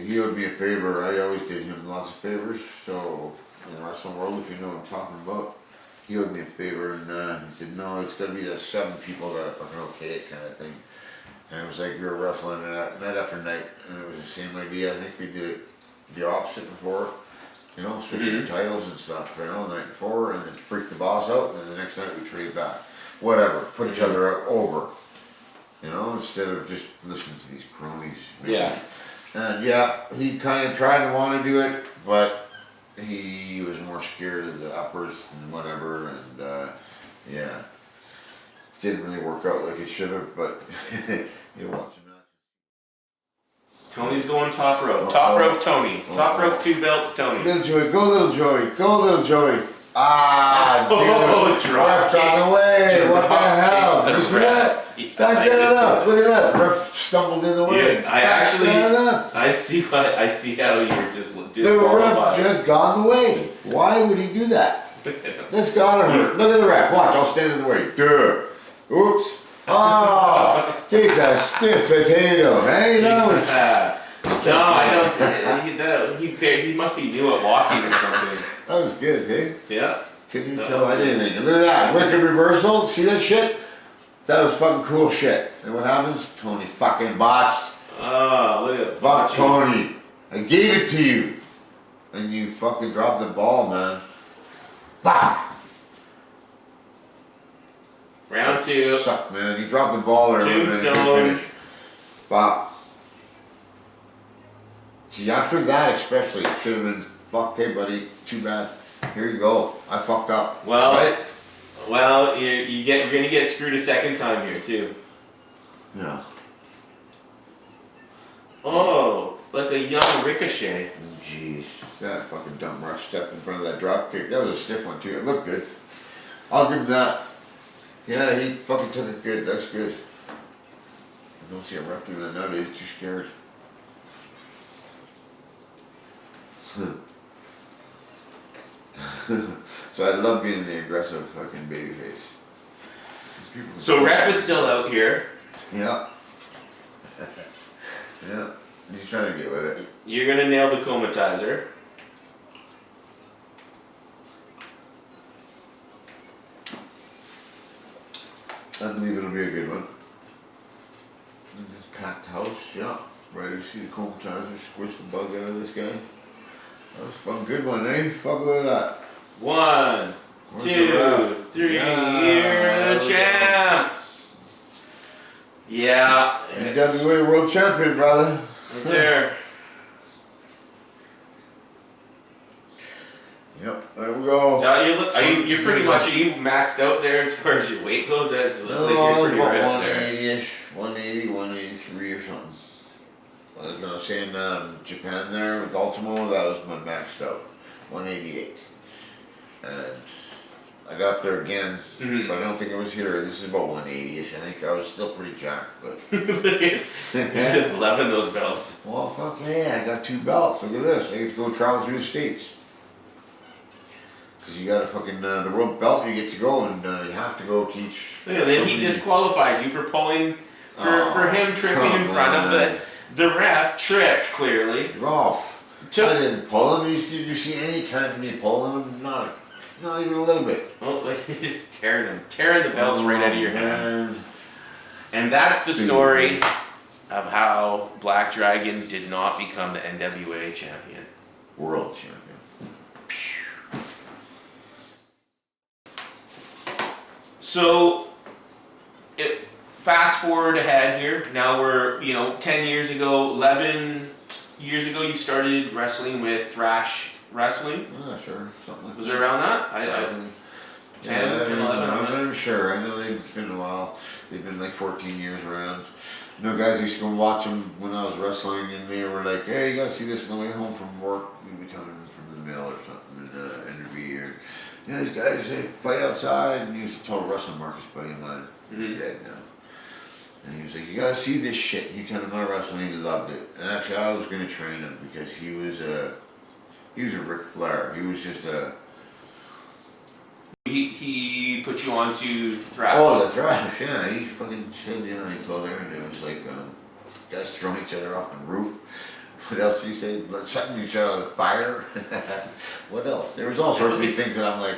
he owed me a favor. I always did him lots of favors, so in the wrestling world, if you know what I'm talking about, he owed me a favor, and he said, no, it's got to be the 7 people that are fucking okay it kind of thing. And it was like we were wrestling night after night, and it was the same idea. I think we did it the opposite before, you know, switching titles and stuff, you know, the night before, and then freak the boss out, and then the next night we trade back. Whatever, put each other over, you know, instead of just listening to these cronies. Maybe. Yeah. And yeah, he kind of tried to want to do it, but he was more scared of the uppers and whatever, and yeah. Didn't really work out like it should have, but you watch the match. Tony's going top rope. Top rope Tony. Top rope 2 belts Tony. Little Joey, go Little Joey, go Little Joey. Ah, dude, drop ref got kicks. away. What the Drop hell? kicks You the see ref. that? Yes, Back I that did up. too. Look at that. Ref stumbled in the way. Dude, Back that up. I see how you're just The ref disqualified. just got in the way. Why would he do that? That's gotta hurt. Look at the ref. Watch, I'll stand in the way. Duh. Oops. Oh, takes a stiff potato. Hey, that was. No, I don't. He must be new at walking or something. That was good, hey? Yeah. Couldn't That tell was I did anything. And look at that. Wicked reversal. See that shit? That was fucking cool shit. And what happens? Tony fucking botched. Oh, look at Fuck Tony. I gave it to you. And you fucking dropped the ball, man. Bah! Round 2. Suck, man. You dropped the ball there. Tombstone. Bah. See, after that especially, it should have been, fuck, hey buddy, too bad. Here you go. I fucked up. Well, right? Well, you're gonna get screwed a second time here too. Yeah. Oh, like a young Ricochet. Jeez. That fucking dumb ref stepped in front of that drop kick. That was a stiff one too. It looked good. I'll give him that. Yeah, he fucking took it good. That's good. I don't see a ref doing that nowadays. Too scared. So I love being the aggressive fucking babyface. So ref is still out here. Yeah. Yeah. He's trying to get with it. You're gonna nail the comatizer. I believe it'll be a good one. Packed house, yeah. Ready to see the comatizer squish the bug out of this guy. That was a fun good one, eh? Fuck with that. 1, Where's 2, the ref? 3, Yeah, you're there the we champ. Yeah. NWA World Champion, brother. Right there. Yep, that we go. You're pretty much, are you maxed out there as far as your weight goes? That's No, like I you're was pretty about right up there. 180-ish, 180, 183 or something. I was gonna say in Japan there with Ultimo, that was my maxed out, 188. And I got there again, but I don't think it was here. This is about 180-ish. I think I was still pretty jacked, but. You're just loving those belts. Well, fuck yeah, I got 2 belts. Look at this. I get to go travel through the States. Because you got a fucking, the world belt, you get to go, and you have to go teach. Look at that, he disqualified you for pulling, for him tripping in front of the ref, tripped clearly. Rolf, I didn't pull him. Did you see any kind of me pulling him? Not even a little bit. Oh, like he's just tearing the belts right out of your hands. And that's the story of how Black Dragon did not become the NWA champion. World champion. So, fast forward ahead here. Now we're, 10 years ago, 11 years ago, you started wrestling with Thrash Wrestling. Sure, something like that. Was it around that? 10, 11? I'm not sure. I know they've been a while. They've been like 14 years around. Guys used to go watch them when I was wrestling, and they were like, "Hey, you gotta see this on the way home from work. You'd be coming from the mill or something, and interview or, these guys they fight outside." And he was a total wrestling Marcus buddy of mine. He's dead now. And he was like, "You gotta see this shit." He came to my wrestling. He loved it. And actually, I was gonna train him because he was a Ric Flair. He was just a. He put you on to Thrash. Oh, the Thrash, yeah. He fucking said, you go there and it was like, guys throwing each other off the roof. What else did he say? Setting each other on the fire. What else? There was all sorts of these things that I'm like,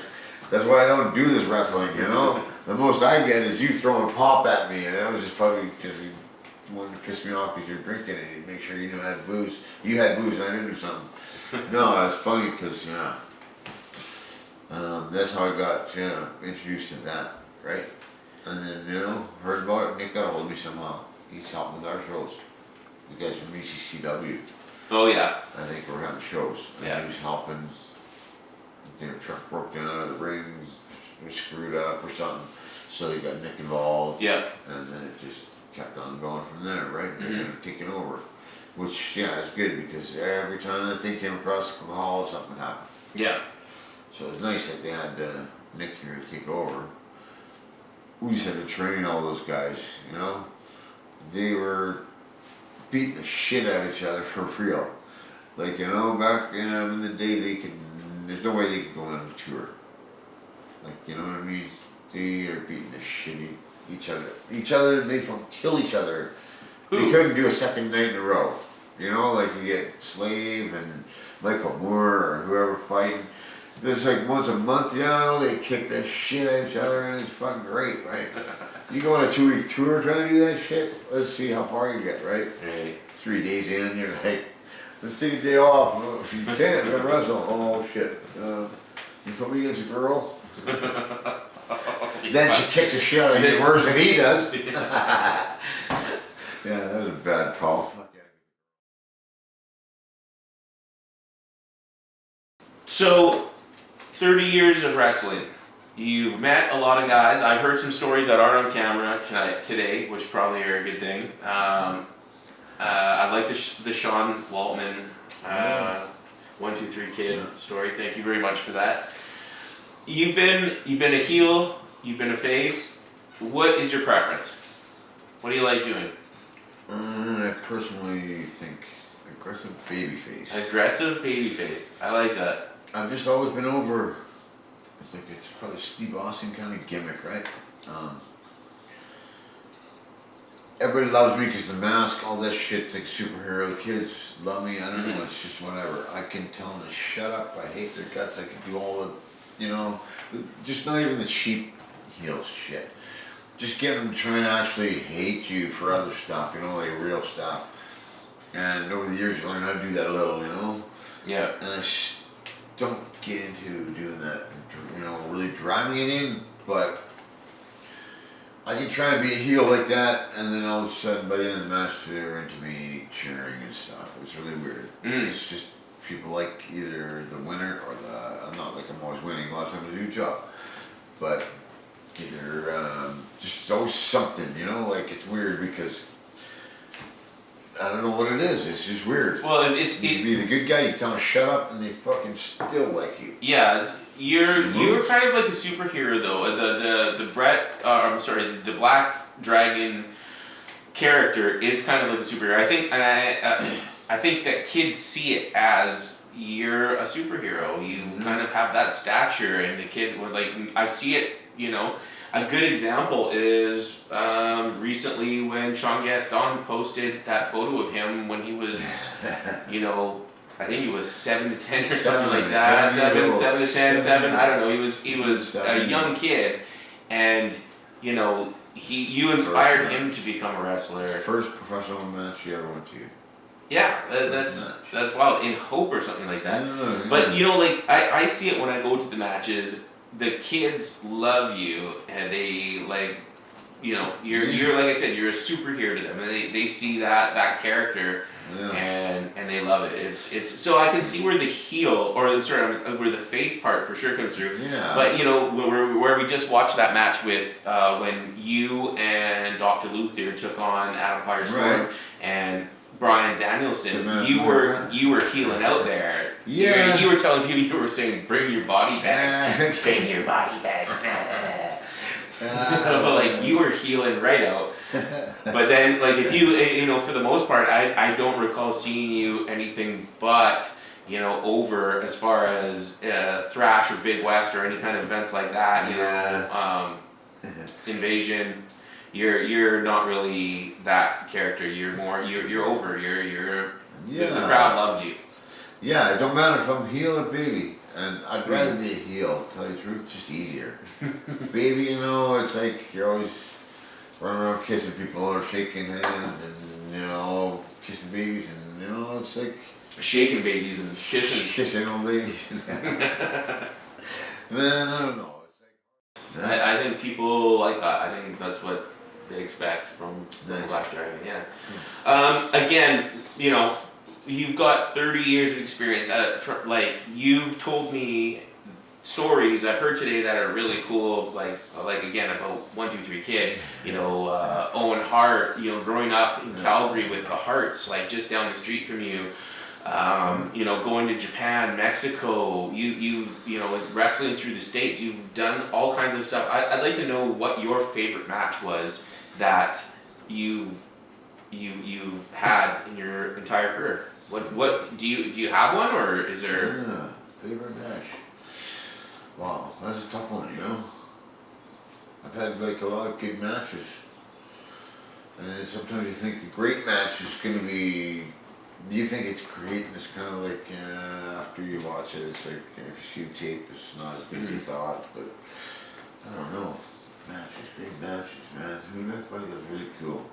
that's why I don't do this wrestling, The most I get is you throwing pop at me, and that was just probably because you wanted to piss me off because you're drinking it. You'd make sure you knew I had booze. You had booze and I didn't do something. No, it's funny because, that's how I got introduced to that, right? And then, heard about it. Nick got a hold of me somehow. He's helping with our shows. The guys from ECCW. Oh, yeah. I think we're having shows. And he was helping. Their truck broke down out of the ring, was screwed up or something. So they got Nick involved. Yeah. And then it just kept on going from there, right? And they're taking over. Which, is good because every time that thing came across the hall, something happened. Yeah. So it was nice that they had Nick here to take over. We just had to train all those guys, They were beating the shit out of each other for real. Like, back in the day, there's no way they could go on a tour. Like, you know what I mean? They are beating the shit out of each other. They kill each other. They couldn't do a second night in a row. Like you get Slave and Michael Moore or whoever fighting. There's like once a month, they kick the shit out of each other and it's fucking great, right? You go on a 2-week tour trying to do that shit, let's see how far you get, right? Right. 3 days in, you're like, let's take a day off. Well, if you can't, we're gonna wrestle. Oh shit. You put me against a girl? Then she kicks the shit out of you worse than he does. Yeah, that was a bad call. So, 30 years of wrestling. You've met a lot of guys. I've heard some stories that aren't on camera today, which probably are a good thing. I like the Sean Waltman 1, 2, 3 Kid story. Thank you very much for that. You've been a heel. You've been a face. What is your preference? What do you like doing? I personally think aggressive babyface. Aggressive babyface. I like that. I've just always been over. It's probably Steve Austin kind of gimmick, right? Everybody loves me because the mask, all that shit, like superhero. The kids love me. I don't know. It's just whatever. I can tell them to shut up. I hate their guts. I can do all the, just not even the cheap heel shit. Just get them to try and actually hate you for other stuff, like real stuff. And over the years, you learn how to do that a little, Yeah. And I don't get into doing that, really driving it in, but I can try and be a heel like that, and then all of a sudden, by the end of the match, they're into me cheering and stuff. It's really weird. It's just people like either the winner or I'm not like I'm always winning. A lot of times I do a job, but either just always something. You know, like it's weird because I don't know what it is. It's just weird. Well, you be the good guy. You tell them shut up, and they fucking still like you. Yeah, you're kind of like a superhero though. The Bret, I'm sorry, the Black Dragon character is kind of like a superhero. I think, and I think that kids see it as you're a superhero. You kind of have that stature, and the kid would like. I see it. You know, a good example is recently when Sean Gaston posted that photo of him when he was, you know, I think he was 7 to 10 or something like that. 7 to 10, 7. I don't know. He was a young kid, and you know, you inspired him to become a wrestler. First professional match you ever went to. Yeah, that's wild. In Hope or something like that. Yeah. But you know, like I see it when I go to the matches. The kids love you, and they like, you know, you're like I said, you're a superhero to them, and they see that character, and they love it. It's so I can see where the heel or where the face part for sure comes through. Yeah. But you know, where we just watched that match with when you and Dr. Luther took on Adam Firestorm and Bryan Danielson, you were healing out there. Yeah. You were telling people, you were saying, bring your body bags. Bring your body bags. Like you were healing right out. But then like if you know, for the most part, I don't recall seeing you anything but, you know, over as far as Thrash or Big West or any kind of events like that, you know, Invasion. You're not really that character. You're more you're over. The crowd loves you. Yeah, it don't matter if I'm heel or baby, and I'd rather be a heel. To tell you the truth, just easier. Baby, you know, it's like you're always running around kissing people or shaking hands, and you know, kissing babies, and you know, it's like shaking babies and kissing old ladies. Man, I don't know. It's like I think people like that. I think that's what they expect from Black Dragon. Yeah. Again, you know, you've got 30 years of experience. Like you've told me stories I've heard today that are really cool. Like again about 1, 2, 3 Kid. You know, Owen Hart. You know, growing up in Calgary with the Harts, like just down the street from you. You know, going to Japan, Mexico, you know, wrestling through the States, you've done all kinds of stuff. I'd like to know what your favorite match was that you've had in your entire career. What do you have one, or is there? Yeah, favorite match. Wow, that's a tough one, you know. I've had like a lot of good matches, and sometimes you think the great match is gonna be. You think it's great, and it's kind of like after you watch it, it's like if you see the tape, it's not as good as you thought. But I don't know, matches, great matches, man. I mean, that fight was really cool.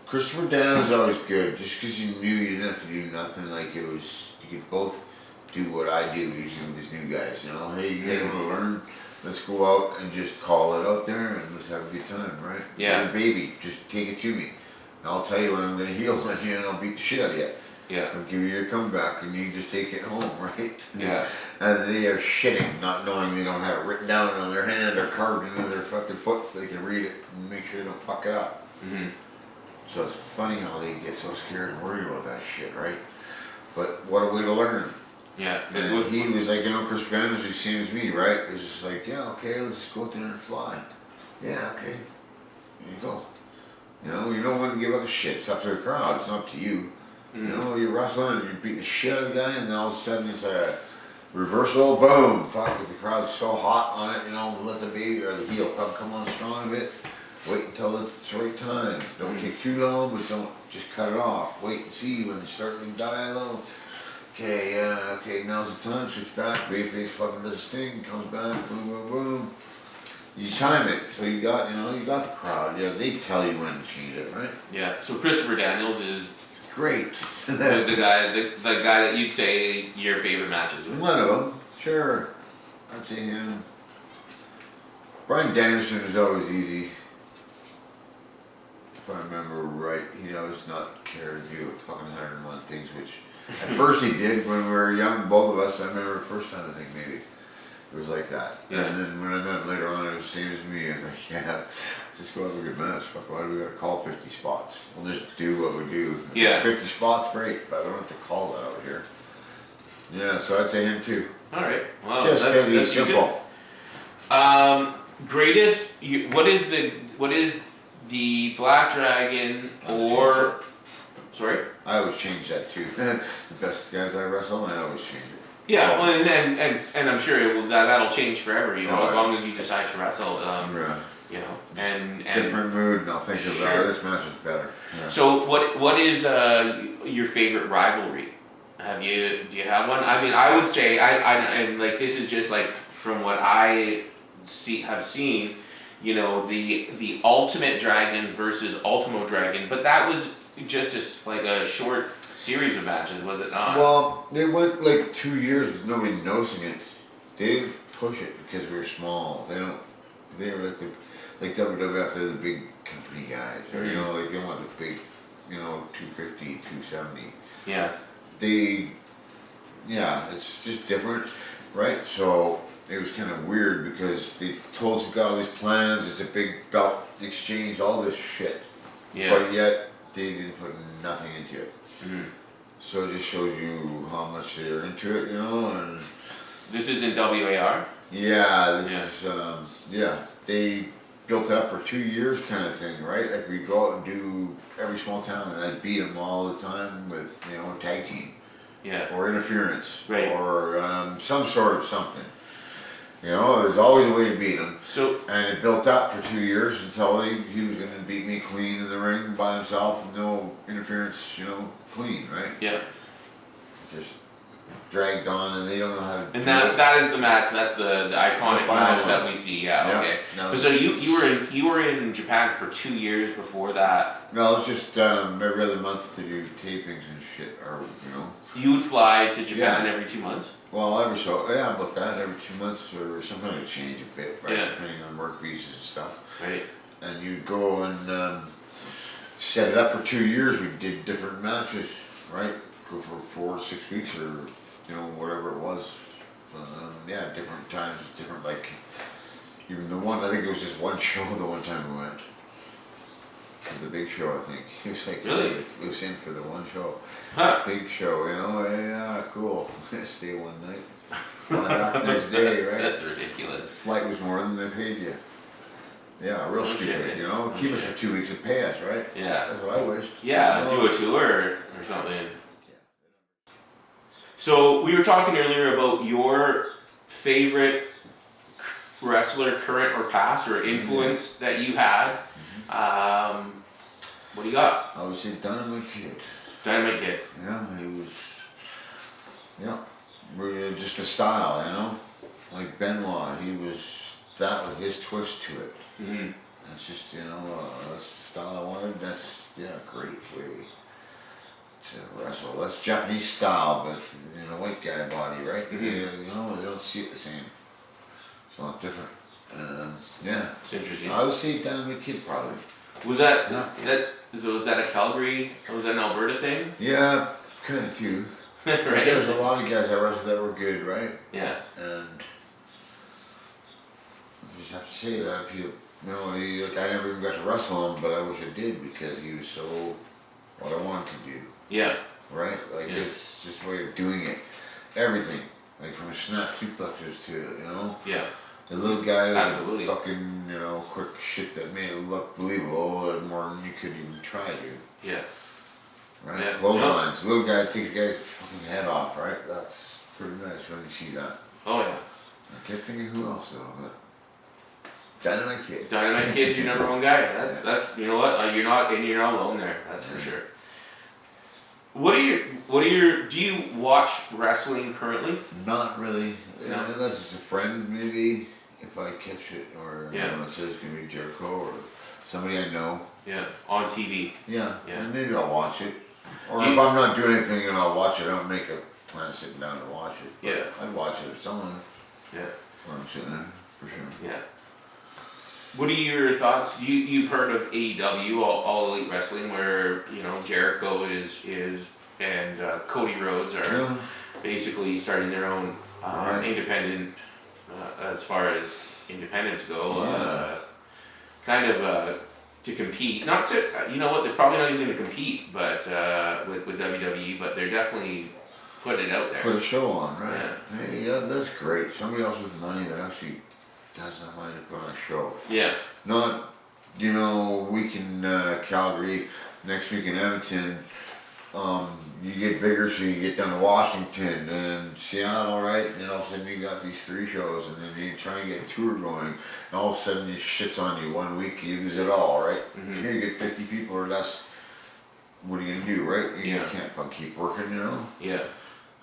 Christopher Dan was always good, just because you knew you didn't have to do nothing. Like it was, you could both do what I do usually with these new guys. You know, hey, you guys want to learn? Let's go out and just call it out there, and let's have a good time, right? Yeah. Hey, baby, just take it to me. I'll tell you when I'm going to heel on you, and I'll beat the shit out of you. Yeah. I'll give you your comeback, and you just take it home, right? Yeah. And they are shitting, not knowing they don't have it written down on their hand or carved into their fucking foot so they can read it and make sure they don't fuck it up. Mm-hmm. So it's funny how they get so scared and worried about that shit, right? But what a way to learn. Yeah. And he was like, you know, Chris Brown was the same as me, right? It was just like, yeah, okay, let's go out there and fly. Yeah, okay. There you go. You know, you don't want to give up a shit. It's up to the crowd. It's not up to you. You know, you're wrestling and you're beating the shit out of the guy, and then all of a sudden it's a reversal, boom. Fuck, if the crowd's so hot on it, you know, let the baby or the heel come on strong a bit. Wait until it's the right time. Don't take too long, but don't just cut it off. Wait and see when they start to die a little. Okay, okay, now's the time. Switch back. Babyface fucking does his thing, comes back, boom, boom, boom. You time it, so you got the crowd. Yeah, they tell you when to change it, right? Yeah. So Christopher Daniels is great. the guy that you'd say your favorite matches with. One of them, sure. I'd say him. Bryan Danielson is always easy. if I remember right, he does not care to do fucking 101 things, which at first he did when we were young, both of us. I remember the first time, I think maybe it was like that. Yeah. And then when I met him later on, it was the same as me. I was like, yeah, let's just go have a good match. Fuck, why do we gotta call 50 spots? We'll just do what we do. If Yeah. it's 50 spots, great, but I don't have to call that out here. Yeah, so I'd say him too. All right. Well, Just because he's decent. simple. Greatest. What is the Black Dragon or? Sorry. I always change that too. The best guys I wrestle, I always change it. Yeah, well, and I'm sure that'll change forever. You know, Oh, as yeah. long as you decide to wrestle. Yeah. You know, and Different mood, and I'll think of Sure. this match is better. Yeah. So what is your favorite rivalry? Do you have one? I mean, I would say and like this is just like from what I have seen, you know, the Ultimate Dragon versus Ultimo Dragon, but that was just like a short series of matches, was it not? Well, they went like 2 years with nobody noticing it. They didn't push it because we were small. They were like WWF, they're the big company guys, or you know, like they want the big, you know, 250, 270. Yeah. It's just different, right? So it was kind of weird because they told us we got all these plans, it's a big belt exchange, all this shit. Yeah. But yet they didn't put nothing into it. Mhm. So it just shows you how much they're into it, you know, and This is in WAR. yeah, they built it up for 2 years kind of thing, right? Like we'd go out and do every small town and I'd beat them all the time with, you know, a tag team. Yeah. Or interference, Right. or some sort of something. You know, there's always a way to beat him. So And it built up for 2 years until he was going to beat me clean in the ring by himself, no interference, you know, clean, right? yeah. Just dragged on, and they don't know how to. And do that it. that is the match. That's the iconic The final match one. that we see. Yeah. Yeah, Okay. no. But so you were in Japan for 2 years before that. No, it's just every other month to do tapings and shit, or you know. You would fly to Japan Yeah. every 2 months. Well, about that every 2 months, or sometimes it change a bit, right? Yeah. Depending on work visas and stuff. Right. And you'd go and set it up for 2 years. We did different matches, right? Go for 4 to 6 weeks, or you know, whatever it was. Different times, different, like even the one, I think it was just one show the one time we went. To the big show, I think. It was like Really? It was in for the one show. Huh. Big show, you know, yeah, cool. Stay one night. Fly back the next day, right? That's ridiculous. Flight was more than they paid you. Yeah, real No stupid, shit. you know? No Keep us shit. for 2 weeks and pay us, right? Yeah. That's what I wished. Yeah. You know? Do a tour or something. So we were talking earlier about your favorite wrestler, current or past, or influence that you had. What do you got? I would say Dynamite Kid. Dynamite Kid. Yeah, he was, really just a style, you know? Like Benoit, he was that with his twist to it. Mm-hmm. That's just, you know, that's the style I wanted. That's, great way to wrestle. That's Japanese style, but in a white guy body, right? Mhm. You know, they don't see it the same. It's a lot different. It's interesting. I would say Dynamite Kid probably. Was that Yeah. was that a Calgary? Was that an Alberta thing? Yeah, kind of too. Right. There's a lot of guys I wrestled that were good, right? Yeah. And I just have to say that people, you know, I never even got to wrestle him, but I wish I did because he was so what I wanted to do, Yeah. right? Like Yeah. it's just a way of doing it, everything, like from snap suplexes to, you know, Yeah. the little guy was Absolutely. fucking, you know, quick shit that made it look believable and more than you could even try to. Yeah. Right? Yeah. Clotheslines. Little guy takes a guy's fucking head off, right? That's pretty nice when you see that. Oh yeah. I can't think of who else though, but Dynamite Kid. Dynamite Kid's your number one guy. That's you know what? You're not alone there. That's for sure. What are your do you watch wrestling currently? Not really. No. Unless it's a friend maybe, if I catch it, or Yeah. it says it's gonna be Jericho or somebody I know. Yeah. On TV. Yeah. Yeah. And maybe I'll watch it. Or Do if you- I'm not doing anything and I'll watch it, I don't make a plan of sitting down and watch it. But Yeah. I'd watch it if someone Yeah. when I'm sitting there, for sure. Yeah. What are your thoughts? You've heard of AEW, All Elite Wrestling, where Jericho is and Cody Rhodes are basically starting their own independent, as far as independents go, kind of to compete. Not to, they're probably not even going to compete, but with WWE, but they're definitely putting it out there. Put a show on, right? Yeah. Hey, yeah, that's great. Somebody else with money that actually does have money to put on a show. Yeah. Not, week in Calgary, next week in Edmonton. You get bigger, so you get down to Washington and Seattle, right? And all of a sudden you got these 3 shows, and then you try and get a tour going, and all of a sudden it shits on you 1 week, you lose it all, right? Mm-hmm. Here you get 50 people or less. What are you gonna do, right? You can't fucking keep working, Yeah.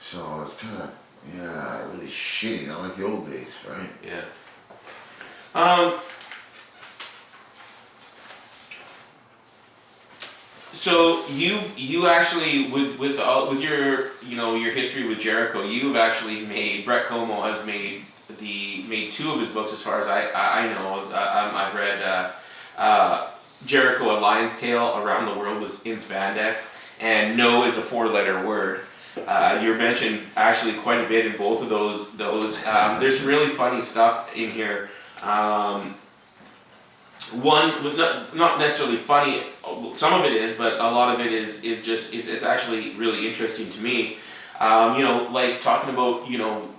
So it's kind of, really shitty, not like the old days, right? Yeah. So you actually with your your history with Jericho, you've actually Bret Como has made 2 of his books, as far as I know. I've read Jericho: A Lion's Tale Around the World was in spandex, and No is a 4-letter word. You're mentioned actually quite a bit in both of those. There's some really funny stuff in here. One, not necessarily funny, some of it is, but a lot of it is just, it's actually really interesting to me. Like talking about,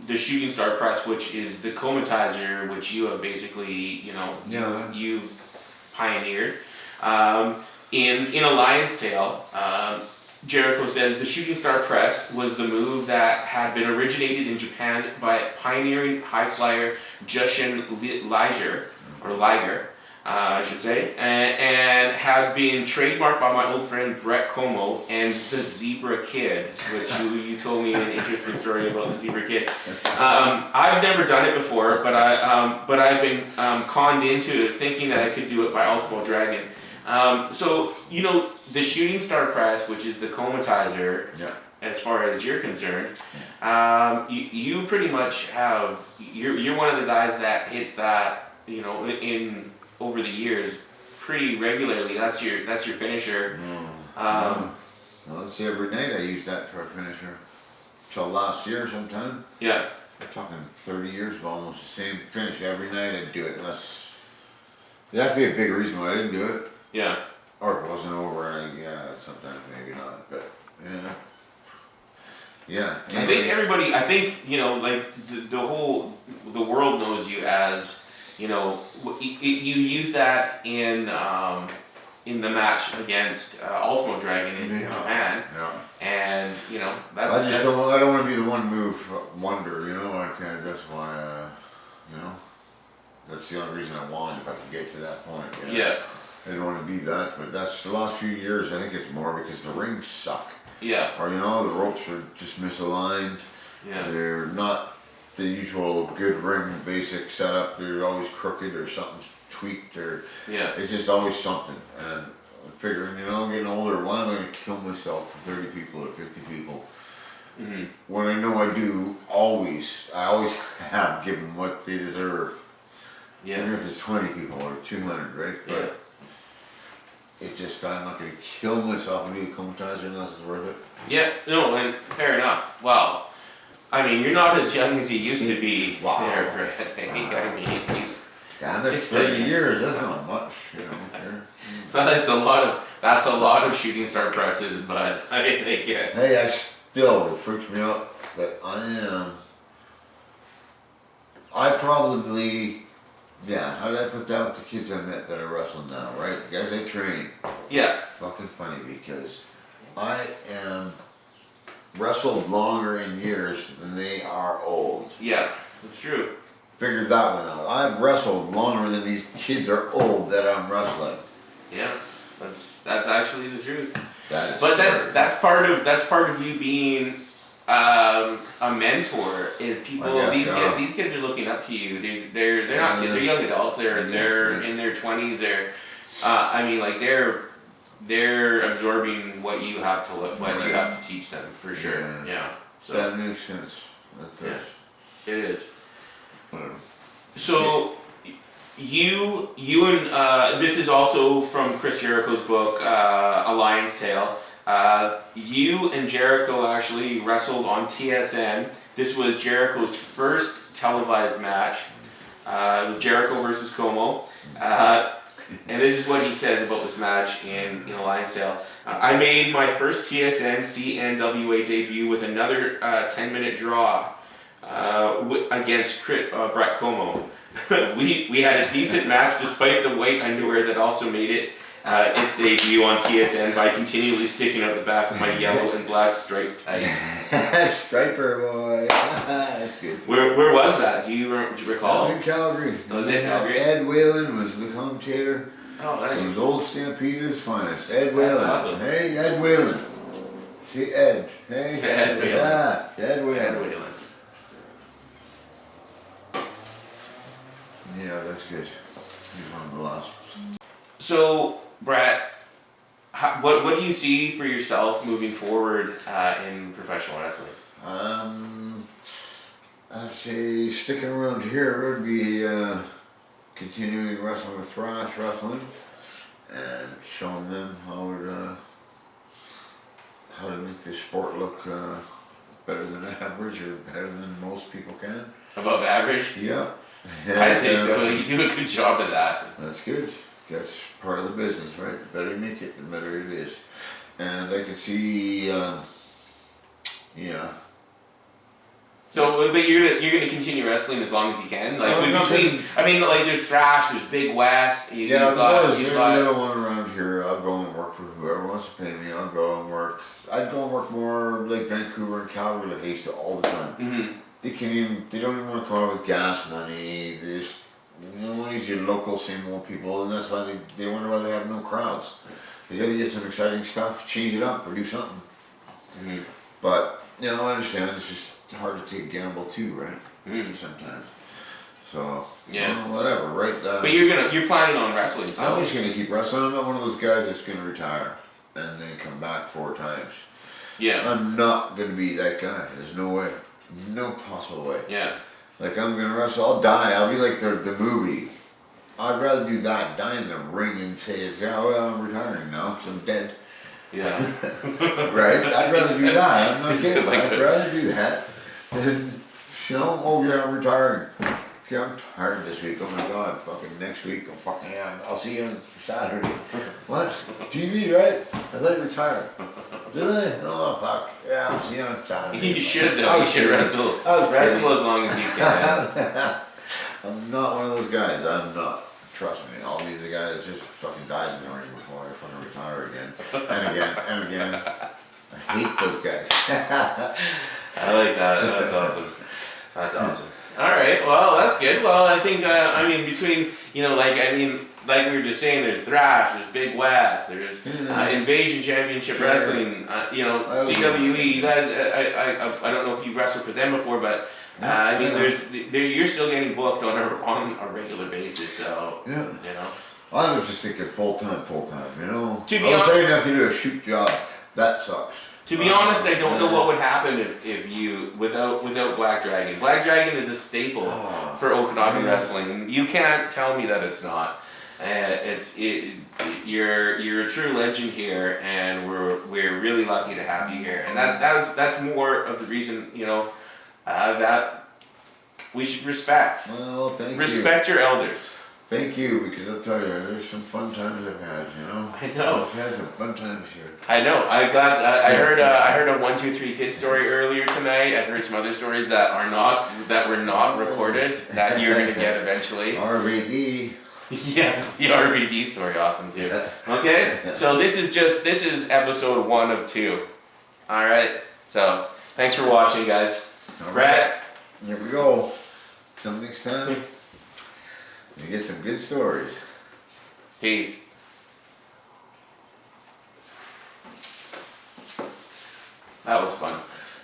the Shooting Star Press, which is the comatizer, which you have basically, you've pioneered. In A Lion's Tale, Jericho says the Shooting Star Press was the move that had been originated in Japan by pioneering high flyer Jushin Liger, I should say, and had been trademarked by my old friend Bret Como and the Zebra Kid, which you told me an interesting story about the Zebra Kid. I've never done it before, but I've been conned into thinking that I could do it by Ultimo Dragon. So the Shooting Star Press, which is the comatizer, as far as you're concerned, you pretty much have, you're one of the guys that hits that in over the years pretty regularly. That's your finisher. Well, let's see, every night I use that for a finisher. Till last year sometime. Yeah. I'm talking 30 years of almost the same finish every night. I'd do it unless that'd be a big reason why I didn't do it. Yeah. Or it wasn't over, and sometimes maybe not, but yeah. I think everybody, like the world knows you as, you use that in the match against Ultimo Dragon in Japan, and that's. I don't want to be the one move wonder, that's why, that's the only reason I won, if I could get to that point. Yeah. I didn't want to be that, but that's the last few years. I think it's more because the rings suck. Yeah. Or the ropes are just misaligned. Yeah. They're not the usual good ring basic setup. They're always crooked or something's tweaked or it's just always something. And I'm figuring, I'm getting older. Why am I going to kill myself for 30 people or 50 people? Mm-hmm. When I know I always have given what they deserve. Yeah. Even if it's 20 people or 200, right? But it's just, I'm not going to kill myself and do the comatizer unless it's worth it. Yeah, no, and fair enough. Well, you're not as young as you used to be. Wow. There, Brett. Damn, that's 30 years. That's not much, But that's a lot of Shooting Star Presses, but I think Hey, it freaks me out that I probably. Yeah, how did I put that with the kids I met that are wrestling now, right? The guys I train. Yeah. Fucking funny because I am wrestled longer in years than they are old. Yeah, that's true. Figured that one out. I've wrestled longer than these kids are old that I'm wrestling. Yeah, that's actually the truth. But that's part of you being a mentor. Is people these kids are looking up to you. They're not kids. They're young adults. They're in their 20s. They're absorbing what you have to teach them for sure. Yeah. So that makes sense. It is. Whatever. So you and this is also from Chris Jericho's book, A Lion's Tale. You and Jericho actually wrestled on TSN. This was Jericho's first televised match. It was Jericho versus Como. And this is what he says about this match in A Lion's Tale. I made my first TSN CNWA debut with another 10-minute draw against Bret Como. we had a decent match despite the white underwear that also made it its debut on TSN by continually sticking out the back of my yellow and black striped tights. Striper boy. That's good. Where was that? Do you recall? In Calgary. Was it Calgary? Ed Whalen was the commentator. Oh, nice. It was old Stampeder's finest. Ed Whalen. That's awesome. Hey, Ed Whalen. See Ed. Hey. Ed Whalen. Yeah, Ed Whalen. Ed Whalen. Yeah, that's good. He's one of the last. So, Bret, what do you see for yourself moving forward in professional wrestling? I'd say sticking around here would be continuing wrestling with Thrash Wrestling and showing them how to make this sport look better than average or better than most people can. Above average? Yeah. I'd say so. You do a good job of that. That's good. That's part of the business, right? The better you make it, the better it is. And I can see, So, but you're gonna continue wrestling as long as you can. Like there's Thrash, there's Big West. There's a little one around here. I'll go and work for whoever wants to pay me. I'd go and work more like Vancouver and Calgary like I used to all the time. Mm-hmm. They don't even want to come out with gas money. They just, these are local, same old people, and that's why they wonder why they have no crowds. They got to get some exciting stuff, change it up, or do something. Mm-hmm. But I understand it's just hard to take a gamble too, right? Mm-hmm. Sometimes. So yeah, whatever, right? But you're planning on wrestling. So I'm just gonna keep wrestling. I'm not one of those guys that's gonna retire and then come back 4 times. Yeah. I'm not gonna be that guy. There's no way. No possible way. Yeah. Like I'm gonna wrestle, I'll die. I'll be like the movie. I'd rather do that, die in the ring and say, I'm retiring now because I'm dead. Yeah. Right? I'd rather do that. I'm not kidding. Like I'd rather do that than, I'm retiring. Okay, I'm tired this week. Oh my God, fucking next week, I'll see you on Saturday. What? TV, right? I thought you retired. Did I? Oh, fuck. Yeah, I'll see you on Saturday. You should though. You should wrestle. Wrestle as long as you can. I'm not one of those guys. I'm not. Trust me. I'll be the guy that just fucking dies in the ring before I fucking retire again. And again, and again. I hate those guys. I like that. That's awesome. That's awesome. All right. Well, that's good. Well, I think between like we were just saying, there's Thrash, there's Big West, there's Invasion Championship Wrestling. CWE. You guys, I don't know if you've wrestled for them before, but you're still getting booked on a regular basis. So I was just thinking full time. To be I was saying nothing to do a shoot job. That sucks. To be honest, I don't know what would happen if you without Black Dragon. Black Dragon is a staple for Okanagan wrestling. You can't tell me that it's not. You're a true legend here, and we're really lucky to have you here. And that's more of the reason that we should respect. Well, thank you. Respect your elders. Thank you, because I'll tell you, there's some fun times I've had, I know. I've had some fun times here. I know. I heard a 1, 2, 3 kid story earlier tonight. I've heard some other stories that were not recorded that you're gonna get eventually. RVD. Yes, the RVD story, awesome too. Okay, so this is episode 1 of 2. All right. So thanks for watching, guys. Bret. Here we go. Till next time. You get some good stories. Peace. That was fun.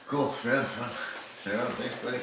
Cool. Yeah, fun. Yeah, thanks, buddy.